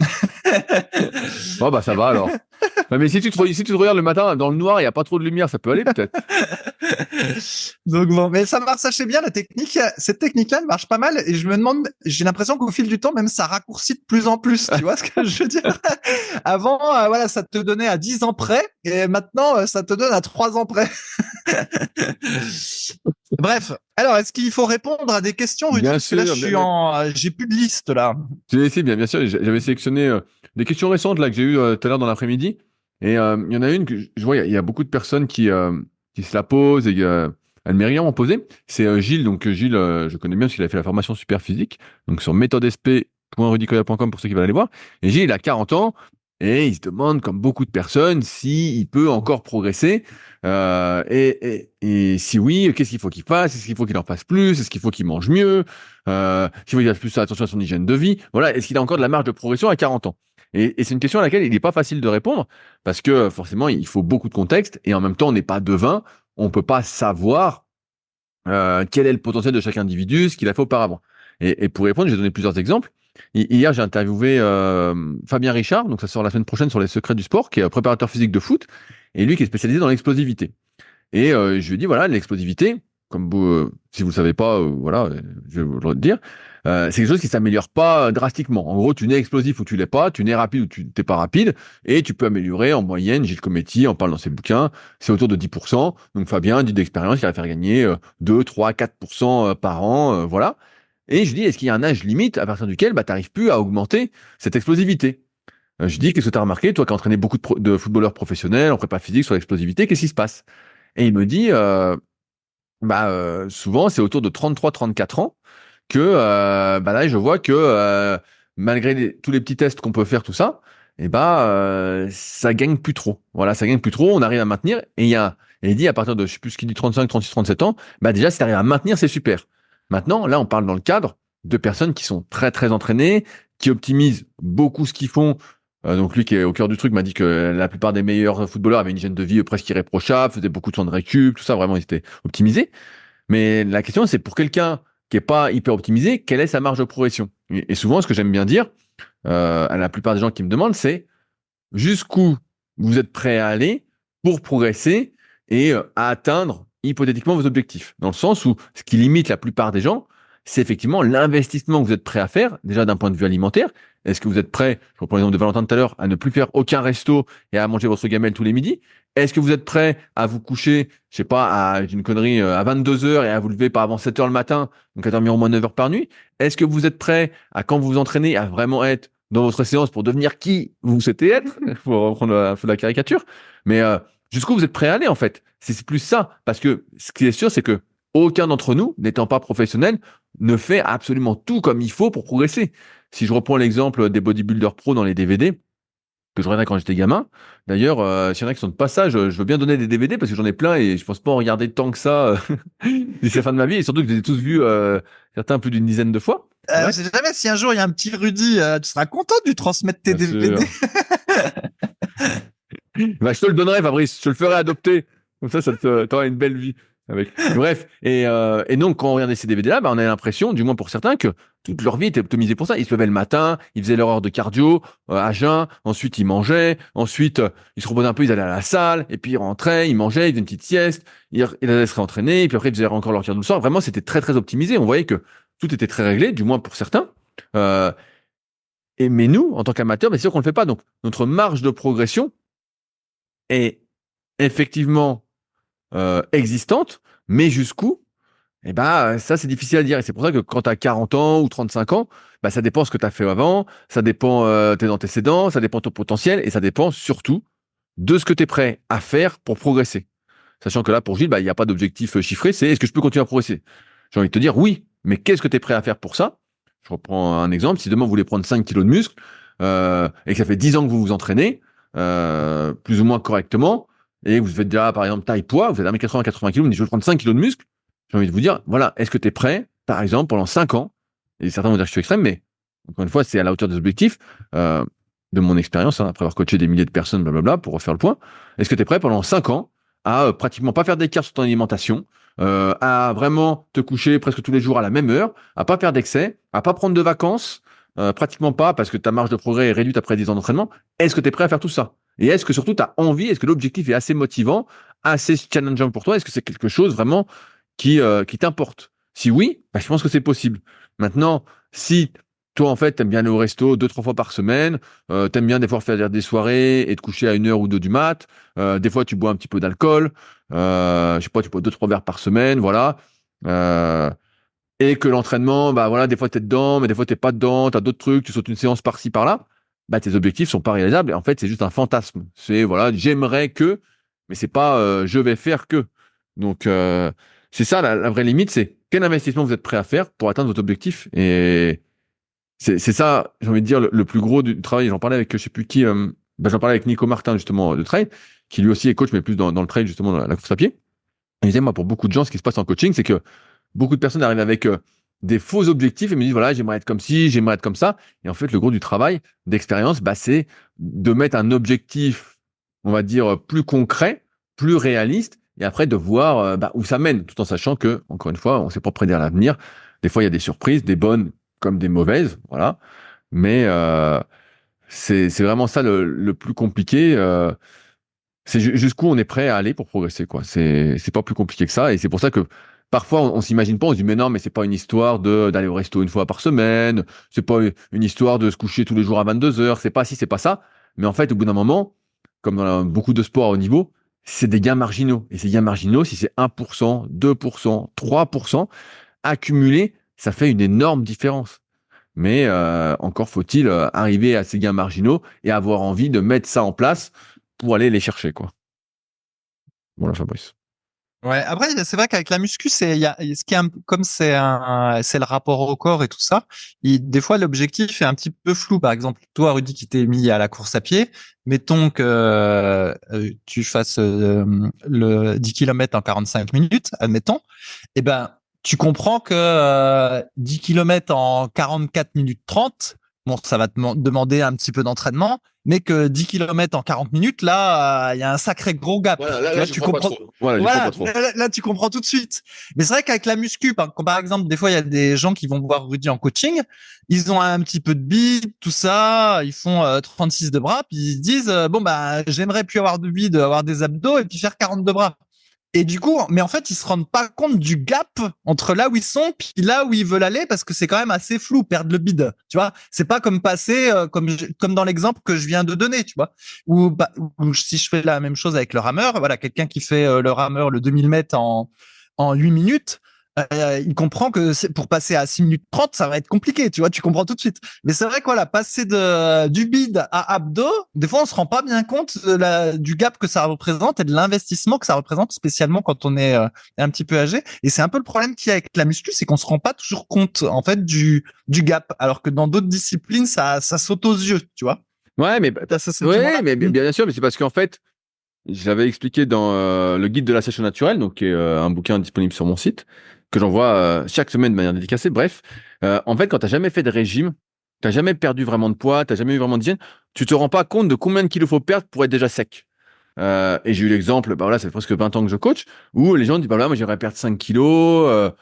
A: Oh, bah, ça va alors. Mais si tu te regardes le matin dans le noir, il n'y a pas trop de lumière, ça peut aller peut-être.
B: Donc bon, mais ça marche assez bien la technique. Cette technique-là, elle marche pas mal et je me demande, j'ai l'impression qu'au fil du temps, même ça raccourcit de plus en plus. Tu vois ce que je veux dire? Avant, voilà, ça te donnait à 10 ans près et maintenant, ça te donne à 3 ans près. Bref. Alors, est-ce qu'il faut répondre à des questions, Rudy?
A: Bien
B: Parce que là,
A: sûr.
B: j'ai plus de liste là.
A: J'ai essayé, bien sûr. J'avais sélectionné des questions récentes là que j'ai eues tout à l'heure dans l'après-midi. Et il y en a une que je vois, il y a beaucoup de personnes qui se la posent et elle m'est rien en poser. C'est Gilles. Donc Gilles, je connais bien parce qu'il a fait la formation super physique. Donc sur méthodesp.rudicoya.com pour ceux qui veulent aller voir. Et Gilles, il a 40 ans et il se demande, comme beaucoup de personnes, s'il peut encore progresser. Et si oui, qu'est-ce qu'il faut qu'il fasse? Est-ce qu'il faut qu'il en fasse plus? Est-ce qu'il faut qu'il mange mieux? S'il faut qu'il fasse plus attention à son hygiène de vie? Voilà. Est-ce qu'il a encore de la marge de progression à 40 ans? Et c'est une question à laquelle il n'est pas facile de répondre parce que forcément, il faut beaucoup de contexte et en même temps, on n'est pas devin. On peut pas savoir quel est le potentiel de chaque individu, ce qu'il a fait auparavant. Et pour répondre, j'ai donné plusieurs exemples. Hier, j'ai interviewé Fabien Richard, donc ça sort la semaine prochaine sur les secrets du sport, qui est préparateur physique de foot, et lui qui est spécialisé dans l'explosivité. Et je lui ai dit, voilà, l'explosivité, comme vous, si vous le savez pas, voilà, je vais vous le dire, c'est quelque chose qui s'améliore pas drastiquement. En gros, tu n'es explosif ou tu l'es pas, tu n'es rapide ou tu n'es pas rapide, et tu peux améliorer en moyenne. Gilles Cometti en parle dans ses bouquins, c'est autour de 10%. Donc Fabien dit d'expérience, il va faire gagner 2, 3, 4% par an, voilà. Et je dis, est-ce qu'il y a un âge limite à partir duquel bah, tu n'arrives plus à augmenter cette explosivité? Je dis, qu'est-ce que tu as remarqué, toi qui as entraîné beaucoup de footballeurs professionnels en prépa physique sur l'explosivité, qu'est-ce qui se passe? Et il me dit, souvent c'est autour de 33-34 ans que là je vois que malgré tous les petits tests qu'on peut faire, tout ça, et ça gagne plus trop. Voilà, ça gagne plus trop, on arrive à maintenir. Et il dit à partir de, je sais plus ce qu'il dit, 35, 36, 37 ans, déjà si tu arrives à maintenir, c'est super. Maintenant, là, on parle dans le cadre de personnes qui sont très très entraînées, qui optimisent beaucoup ce qu'ils font. Donc lui qui est au cœur du truc m'a dit que la plupart des meilleurs footballeurs avaient une hygiène de vie presque irréprochable, faisaient beaucoup de temps de récup, tout ça, vraiment ils étaient optimisés. Mais la question c'est pour quelqu'un qui est pas hyper optimisé, quelle est sa marge de progression? Et souvent ce que j'aime bien dire à la plupart des gens qui me demandent, c'est jusqu'où vous êtes prêt à aller pour progresser et à atteindre hypothétiquement vos objectifs. Dans le sens où ce qui limite la plupart des gens, c'est effectivement l'investissement que vous êtes prêt à faire, déjà d'un point de vue alimentaire. Est-ce que vous êtes prêt, je reprends l'exemple de Valentin tout à l'heure, à ne plus faire aucun resto et à manger votre gamelle tous les midis? Est-ce que vous êtes prêt à vous coucher, je sais pas, à une connerie, à 22 heures et à vous lever pas avant 7 heures le matin, donc à dormir au moins 9 heures par nuit? Est-ce que vous êtes prêt à, quand vous vous entraînez, à vraiment être dans votre séance pour devenir qui vous souhaitez être, pour reprendre un peu la caricature, mais jusqu'où vous êtes prêt à aller en fait? C'est plus ça, parce que ce qui est sûr, c'est que aucun d'entre nous, n'étant pas professionnel, ne fait absolument tout comme il faut pour progresser. Si je reprends l'exemple des bodybuilders pro dans les DVD, que je regardais quand j'étais gamin. D'ailleurs, s'il y en a qui sont de passage, je veux bien donner des DVD parce que j'en ai plein et je pense pas en regarder tant que ça d'ici la fin de ma vie. Et surtout que je les ai tous vus, certains plus d'une dizaine de fois.
B: Je sais jamais si un jour il y a un petit Rudy, tu seras content de lui transmettre tes
A: Bien
B: DVD.
A: Je te le donnerai, Fabrice. Je te le ferai adopter. Comme ça t'auras une belle vie. Bref, et donc quand on regardait ces DVD-là, on a l'impression, du moins pour certains, que toute leur vie était optimisée pour ça. Ils se levaient le matin, ils faisaient leur heure de cardio à jeun, ensuite ils mangeaient, ensuite ils se reposaient un peu, ils allaient à la salle, et puis ils rentraient, ils mangeaient, ils faisaient une petite sieste, ils allaient se réentraîner, et puis après ils faisaient encore leur cardio le soir. Vraiment, c'était très très optimisé. On voyait que tout était très réglé, du moins pour certains. Mais nous, en tant qu'amateurs, c'est sûr qu'on le fait pas. Donc notre marge de progression est effectivement existante, mais jusqu'où? Ça, c'est difficile à dire. Et c'est pour ça que quand tu as 40 ans ou 35 ans, ça dépend ce que tu as fait avant, ça dépend tes antécédents, ça dépend ton potentiel, et ça dépend surtout de ce que tu es prêt à faire pour progresser. Sachant que là, pour Gilles, il n'y a pas d'objectif chiffré, c'est est-ce que je peux continuer à progresser? J'ai envie de te dire oui, mais qu'est-ce que tu es prêt à faire pour ça? Je reprends un exemple. Si demain vous voulez prendre 5 kilos de muscle, et que ça fait 10 ans que vous vous entraînez, plus ou moins correctement, et vous faites déjà, par exemple, taille-poids, vous êtes 1m80, 80 kg, vous dites, je veux prendre 5 kilos de muscle, j'ai envie de vous dire, voilà, est-ce que tu es prêt, par exemple, pendant 5 ans, et certains vont dire que je suis extrême, mais encore une fois, c'est à la hauteur des objectifs. De mon expérience, après avoir coaché des milliers de personnes, blablabla, pour refaire le point, est-ce que tu es prêt pendant 5 ans à pratiquement pas faire d'écart sur ton alimentation, à vraiment te coucher presque tous les jours à la même heure, à pas faire d'excès, à pas prendre de vacances, pratiquement pas parce que ta marge de progrès est réduite après 10 ans d'entraînement? Est-ce que tu es prêt à faire tout ça? Et est-ce que surtout tu as envie, est-ce que l'objectif est assez motivant, assez challengeant pour toi? Est-ce que c'est quelque chose vraiment qui t'importe? Si oui, je pense que c'est possible. Maintenant, si toi, en fait, t'aimes bien aller au resto 2-3 fois par semaine, t'aimes bien des fois faire des soirées et te coucher à 1h ou 2 du mat, des fois tu bois un petit peu d'alcool, je sais pas, tu bois 2-3 verres par semaine, voilà. Et que l'entraînement, voilà, des fois t'es dedans, mais des fois t'es pas dedans, t'as d'autres trucs, tu sautes une séance par-ci, par-là, tes objectifs sont pas réalisables et en fait, c'est juste un fantasme. C'est, voilà, j'aimerais que, mais c'est pas je vais faire que. Donc, c'est ça la vraie limite, c'est quel investissement vous êtes prêt à faire pour atteindre votre objectif. Et c'est ça, j'ai envie de dire, le plus gros du travail. J'en parlais avec, je sais plus qui, j'en parlais avec Nico Martin, justement, de trail, qui lui aussi est coach, mais plus dans le trail, justement, dans la course à pied. Et il disait, moi, pour beaucoup de gens, ce qui se passe en coaching, c'est que beaucoup de personnes arrivent avec des faux objectifs et me disent, voilà, j'aimerais être comme ci, j'aimerais être comme ça. Et en fait, le gros du travail d'expérience, c'est de mettre un objectif, on va dire, plus concret, plus réaliste, et après de voir où ça mène, tout en sachant que, encore une fois, on ne sait pas prédire l'avenir. Des fois, il y a des surprises, des bonnes comme des mauvaises, voilà. Mais c'est vraiment ça le plus compliqué. C'est jusqu'où on est prêt à aller pour progresser, quoi. C'est pas plus compliqué que ça, et c'est pour ça que parfois on s'imagine pas, on se dit mais non, mais c'est pas une histoire d'aller au resto une fois par semaine, c'est pas une histoire de se coucher tous les jours à 22h, c'est pas ci, c'est pas ça. Mais en fait, au bout d'un moment, comme dans beaucoup de sports à haut niveau, c'est des gains marginaux. Et ces gains marginaux, si c'est 1%, 2%, 3%, accumulés, ça fait une énorme différence. Mais encore faut-il arriver à ces gains marginaux et avoir envie de mettre ça en place pour aller les chercher, quoi. Voilà, Fabrice.
B: Ouais, après, c'est vrai qu'avec la muscu, ce qui est comme c'est le rapport au corps et tout ça, des fois, l'objectif est un petit peu flou. Par exemple, toi, Rudy, qui t'es mis à la course à pied, mettons que tu fasses le 10 km en 45 minutes, admettons, et tu comprends que 10 km en 44 minutes 30, bon, ça va te demander un petit peu d'entraînement, mais que 10 km en 40 minutes, là, il y a un sacré gros gap.
A: Voilà, là,
B: tu comprends. Là, tu comprends tout de suite. Mais c'est vrai qu'avec la muscu, par exemple, des fois, il y a des gens qui vont voir Rudy en coaching, ils ont un petit peu de bide, tout ça, ils font 36 de bras, puis ils se disent, j'aimerais plus avoir de bide, avoir des abdos et puis faire 40 de bras. Et du coup, mais en fait, ils se rendent pas compte du gap entre là où ils sont puis là où ils veulent aller parce que c'est quand même assez flou, perdre le bide. Tu vois, c'est pas comme passer comme dans l'exemple que je viens de donner, tu vois. Ou si je fais la même chose avec le rameur, voilà, quelqu'un qui fait le rameur le 2000 mètres en 8 minutes. Il comprend que pour passer à 6 minutes 30, ça va être compliqué, tu vois, tu comprends tout de suite. Mais c'est vrai que voilà, passer du bide à abdos, des fois on se rend pas bien compte du gap que ça représente et de l'investissement que ça représente, spécialement quand on est un petit peu âgé. Et c'est un peu le problème qu'il y a avec la muscu, c'est qu'on se rend pas toujours compte en fait du gap, alors que dans d'autres disciplines, ça saute aux yeux, tu vois.
A: Ouais, mais bien sûr, mais c'est parce qu'en fait, je l'avais expliqué dans le guide de la sèche naturelle, donc qui est un bouquin disponible sur mon site, que j'envoie chaque semaine de manière dédicacée. Bref, en fait, quand tu n'as jamais fait de régime, tu n'as jamais perdu vraiment de poids, tu n'as jamais eu vraiment d'hygiène, tu te rends pas compte de combien de kilos faut perdre pour être déjà sec. Et j'ai eu l'exemple, voilà, ça fait presque 20 ans que je coach, où les gens disent, voilà, moi j'aimerais perdre 5 kilos.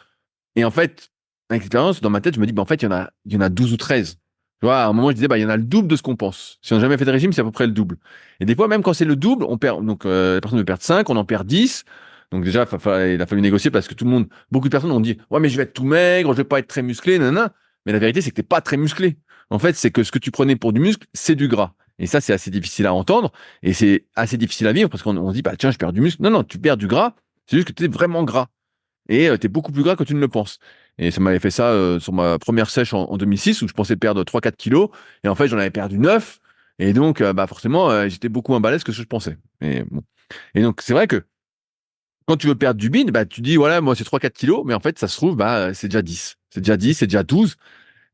A: Et en fait, avec l'expérience, dans ma tête, je me dis, en fait, il y en a 12 ou 13. Tu vois, à un moment, je disais, il y en a le double de ce qu'on pense. Si on n'a jamais fait de régime, c'est à peu près le double. Et des fois, même quand c'est le double, on perd, donc, la personne veut perdre 5, on en perd 10. Donc, déjà, il a fallu négocier parce que beaucoup de personnes ont dit, ouais, mais je vais être tout maigre, je vais pas être très musclé, nanana. Mais la vérité, c'est que t'es pas très musclé. En fait, c'est que ce que tu prenais pour du muscle, c'est du gras. Et ça, c'est assez difficile à entendre. Et c'est assez difficile à vivre parce qu'on se dit, tiens, je perds du muscle. Non, non, tu perds du gras. C'est juste que tu es vraiment gras. Et tu es beaucoup plus gras que tu ne le penses. Et ça m'avait fait ça sur ma première sèche en 2006 où je pensais perdre 3-4 kilos. Et en fait, j'en avais perdu 9. Et donc, forcément, j'étais beaucoup moins balèze que ce que je pensais. Et, bon. Et donc, c'est vrai que quand tu veux perdre du bide, tu dis, voilà, moi, c'est 3-4 kilos. Mais en fait, ça se trouve, c'est déjà 10. C'est déjà 10, c'est déjà 12.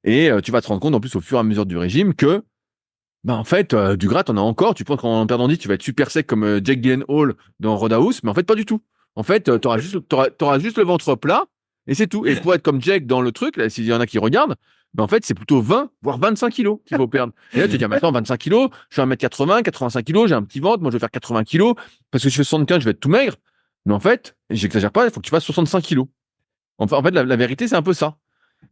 A: Et tu vas te rendre compte, en plus, au fur et à mesure du régime, que, en fait, du gras, t'en as encore. Tu penses qu'en perdant 10, tu vas être super sec comme Jake Gyllenhaal dans Roadhouse. Mais en fait, pas du tout. En fait, t'auras juste le ventre plat et c'est tout. Et pour être comme Jake dans le truc, là, s'il y en a qui regardent, Mais en fait, c'est plutôt 20, voire 25 kilos qu'il faut perdre. Et là, tu te dis, ah, maintenant, 25 kilos, je suis à 1m80, 85 kilos, j'ai un petit ventre, moi, je vais faire 80 kilos, parce que si je fais 75, je vais être tout maigre. Mais en fait, j'exagère pas, il faut que tu fasses 65 kilos. En fait, la vérité, c'est un peu ça.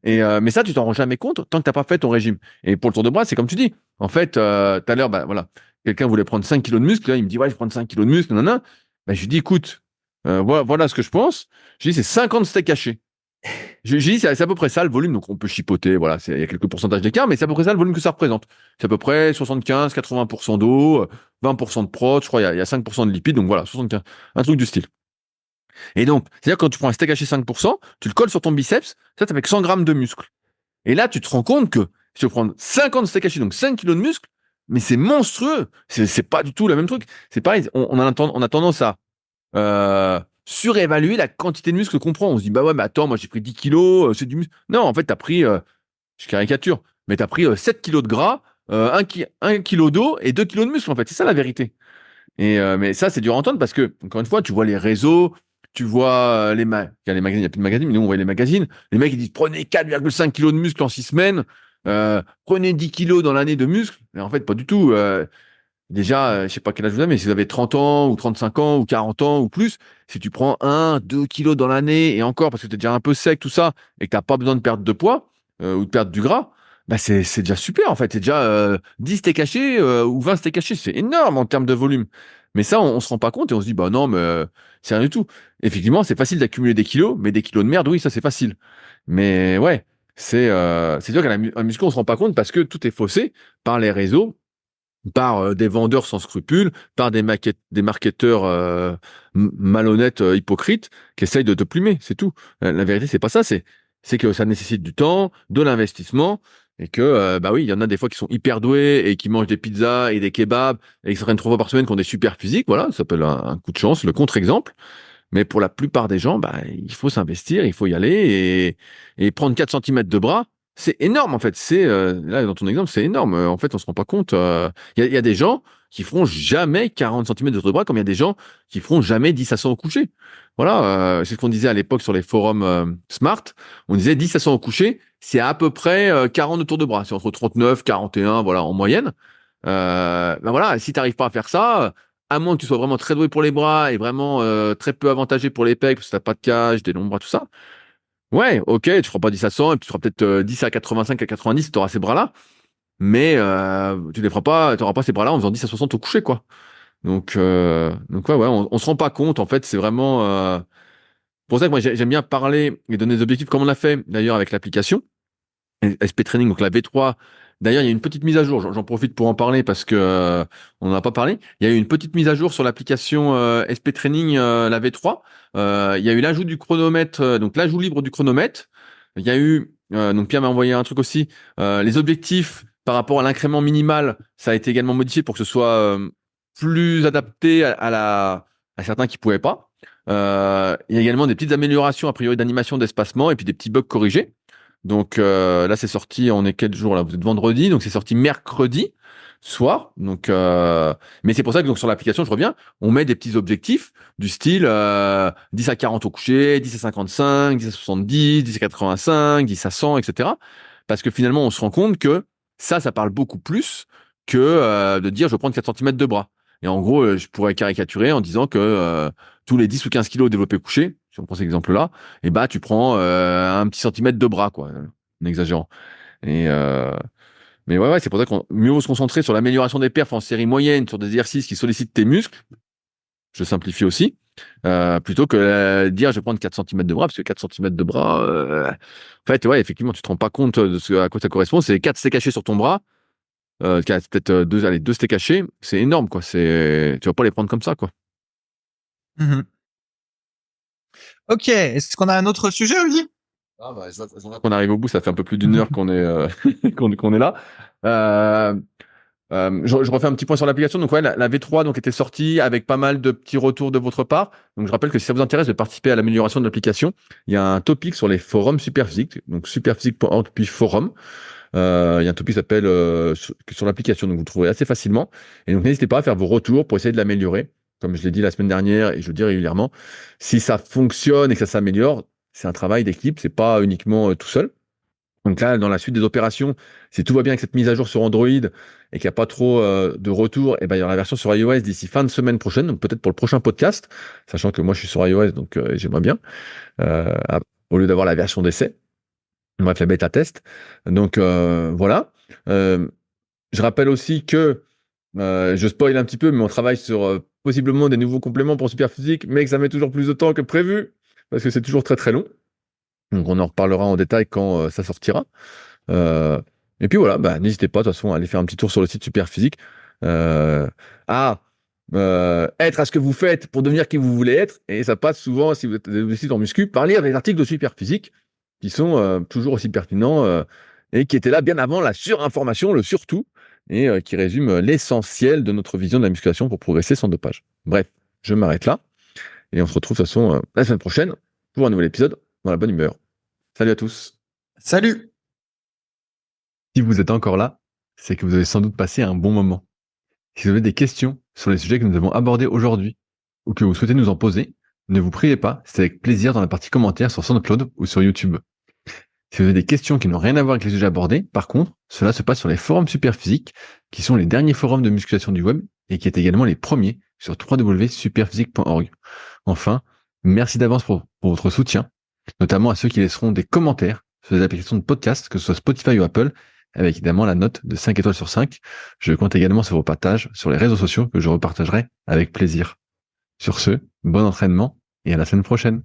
A: Mais ça, tu t'en rends jamais compte tant que t'as pas fait ton régime. Et pour le tour de bras, c'est comme tu dis. En fait, tout à l'heure, bah, voilà, quelqu'un voulait prendre 5 kilos de muscle. Là, il me dit, ouais, je vais prendre 5 kilos de muscle. Nanana. Bah, je lui dis, écoute, voilà ce que je pense. Je lui dis, c'est 50 steaks hachés. Je dis, c'est à peu près ça le volume. Donc, on peut chipoter. Voilà, il y a quelques pourcentages d'écart, mais c'est à peu près ça le volume que ça représente. C'est à peu près 75-80% d'eau, 20% de prot. Je crois il y a 5% de lipides. Donc, voilà, 75. Un truc du style. Et donc, c'est-à-dire quand tu prends un steak haché 5%, tu le colles sur ton biceps, ça fait 100 grammes de muscle. Et là, tu te rends compte que si tu prends 50 steaks hachés, donc 5 kilos de muscle, mais c'est monstrueux. C'est pas du tout le même truc. C'est pareil, on a tendance à surévaluer la quantité de muscle qu'on prend. On se dit, bah ouais, mais attends, moi j'ai pris 10 kilos, c'est du muscle. Non, en fait, t'as pris, je caricature, mais t'as pris 7 kilos de gras, 1 kilo d'eau et 2 kilos de muscle, en fait. C'est ça la vérité. Mais ça, c'est dur à entendre parce que, encore une fois, tu vois les réseaux, tu vois il y a les magazines, il n'y a plus de magazines, mais nous, on voit les magazines. Les mecs, ils disent, prenez 4,5 kilos de muscle en 6 semaines, prenez 10 kilos dans l'année de muscle. Mais en fait, pas du tout. Déjà, je sais pas quel âge vous avez, mais si vous avez 30 ans, ou 35 ans, ou 40 ans, ou plus, si tu prends 2 kilos dans l'année, et encore, parce que tu es déjà un peu sec, tout ça, et que tu n'as pas besoin de perdre de poids, ou de perdre du gras, bah c'est déjà super, en fait. C'est déjà 10 steaks hachés, ou 20 steaks hachés. C'est énorme en termes de volume. Mais ça, on se rend pas compte, et on se dit, bah non, mais c'est rien du tout. Effectivement, c'est facile d'accumuler des kilos, mais des kilos de merde, oui, ça c'est facile. Mais ouais, c'est sûr qu'à la muscu, on se rend pas compte parce que tout est faussé par les réseaux, par des vendeurs sans scrupules, par des marketeurs malhonnêtes, hypocrites, qui essayent de te plumer, c'est tout. La vérité, c'est pas ça, c'est que ça nécessite du temps, de l'investissement, et que, bah oui, il y en a des fois qui sont hyper doués et qui mangent des pizzas et des kebabs et qui s'entraînent 3 fois par semaine, qui ont des super physiques, voilà, ça s'appelle un coup de chance, le contre-exemple. Mais pour la plupart des gens, bah, il faut s'investir, il faut y aller et prendre 4 centimètres de bras. C'est énorme, en fait. Là, dans ton exemple, c'est énorme. En fait, on se rend pas compte. Il y a des gens qui feront jamais 40 centimètres de bras, comme il y a des gens qui feront jamais 10 à 100 au coucher. Voilà, c'est ce qu'on disait à l'époque sur les forums Smart. On disait 10 à 100 au coucher, c'est à peu près 40 de tours de bras. C'est entre 39, 41, voilà, en moyenne. Ben voilà, si tu n'arrives pas à faire ça, à moins que tu sois vraiment très doué pour les bras et vraiment très peu avantagé pour les pecs, parce que tu n'as pas de cage, des longs bras, tout ça. Ouais, ok, tu feras pas 10 à 100, et puis tu feras peut-être 10 à 85, à 90 si tu auras ces bras-là. Mais tu les feras pas, tu n'auras pas ces bras-là en faisant 10 à 60 au coucher, quoi. Donc ouais, on se rend pas compte, en fait, c'est vraiment pour ça que moi j'aime bien parler et donner des objectifs, comme on l'a fait d'ailleurs avec l'application SP Training, donc la V3. D'ailleurs, il y a une petite mise à jour. J'en profite pour en parler parce que on n'en a pas parlé. Il y a eu une petite mise à jour sur l'application SP Training, la V3. Il y a eu l'ajout du chronomètre, donc l'ajout libre du chronomètre. Il y a eu, donc Pierre m'a envoyé un truc aussi, les objectifs par rapport à l'incrément minimal. Ça a été également modifié pour que ce soit plus adapté à certains qui pouvaient pas. Il y a également des petites améliorations a priori d'animation, d'espacement et puis des petits bugs corrigés. Donc là, c'est sorti, on est quel jour là? Vous êtes vendredi, donc c'est sorti mercredi soir. Donc, mais c'est pour ça que donc sur l'application, je reviens, on met des petits objectifs du style 10 à 40 au coucher, 10 à 55, 10 à 70, 10 à 85, 10 à 100, etc. Parce que finalement, on se rend compte que ça parle beaucoup plus que de dire je vais prendre 4 centimètres de bras. Et en gros, je pourrais caricaturer en disant que tous les 10 ou 15 kilos développés couché, si on prend cet exemple-là, et bah tu prends un petit centimètre de bras, quoi, en exagérant. Et mais ouais, c'est pour ça qu'on mieux vaut se concentrer sur l'amélioration des perfs en série moyenne, sur des exercices qui sollicitent tes muscles. Je simplifie aussi, plutôt que dire je vais prendre 4 centimètres de bras, parce que 4 centimètres de bras, en fait, ouais, effectivement, tu te rends pas compte de ce à quoi ça correspond. C'est 4 steaks cachés sur ton bras, peut-être deux steaks cachés, c'est énorme, quoi. Tu vas pas les prendre comme ça, quoi.
B: Mhm. Ok, est-ce qu'on a un autre sujet, Olivier?
A: Ah bah, je vois qu'on arrive au bout, ça fait un peu plus d'1 heure qu'on est qu'on est là. Je refais un petit point sur l'application. Donc ouais, la V3 donc était sortie avec pas mal de petits retours de votre part. Donc je rappelle que si ça vous intéresse de participer à l'amélioration de l'application, il y a un topic sur les forums Superphysique, donc superphysique.org puis forum. Il y a un topic qui s'appelle sur l'application, donc vous le trouverez assez facilement. Et donc n'hésitez pas à faire vos retours pour essayer de l'améliorer. Comme je l'ai dit la semaine dernière et je le dis régulièrement, si ça fonctionne et que ça s'améliore, c'est un travail d'équipe, c'est pas uniquement tout seul. Donc là, dans la suite des opérations, si tout va bien avec cette mise à jour sur Android et qu'il n'y a pas trop de retour, et ben, il y aura la version sur iOS d'ici fin de semaine prochaine, donc peut-être pour le prochain podcast, sachant que moi je suis sur iOS, donc j'aimerais bien, au lieu d'avoir la version d'essai. Bref, la bêta test. Donc voilà. Je rappelle aussi que je spoil un petit peu, mais on travaille sur possiblement des nouveaux compléments pour Superphysique, mais que ça met toujours plus de temps que prévu, parce que c'est toujours très très long. Donc on en reparlera en détail quand ça sortira. Et puis voilà, bah, n'hésitez pas de toute façon à aller faire un petit tour sur le site Superphysique. À être à ce que vous faites pour devenir qui vous voulez être. Et ça passe souvent, si vous êtes aussi en muscu, par lire les articles de Superphysique qui sont toujours aussi pertinents et qui étaient là bien avant la surinformation, le surtout, et qui résument l'essentiel de notre vision de la musculation pour progresser sans dopage. Bref, je m'arrête là et on se retrouve de toute façon la semaine prochaine pour un nouvel épisode dans la bonne humeur. Salut à tous.
B: Salut!
A: Si vous êtes encore là, c'est que vous avez sans doute passé un bon moment. Si vous avez des questions sur les sujets que nous avons abordés aujourd'hui ou que vous souhaitez nous en poser, ne vous priez pas, c'est avec plaisir dans la partie commentaires sur SoundCloud ou sur YouTube. Si vous avez des questions qui n'ont rien à voir avec les sujets abordés, par contre, cela se passe sur les forums Superphysique, qui sont les derniers forums de musculation du web et qui est également les premiers sur www.superphysique.org. Enfin, merci d'avance pour votre soutien, notamment à ceux qui laisseront des commentaires sur les applications de podcast, que ce soit Spotify ou Apple, avec évidemment la note de 5 étoiles sur 5. Je compte également sur vos partages sur les réseaux sociaux que je repartagerai avec plaisir. Sur ce, bon entraînement et à la semaine prochaine.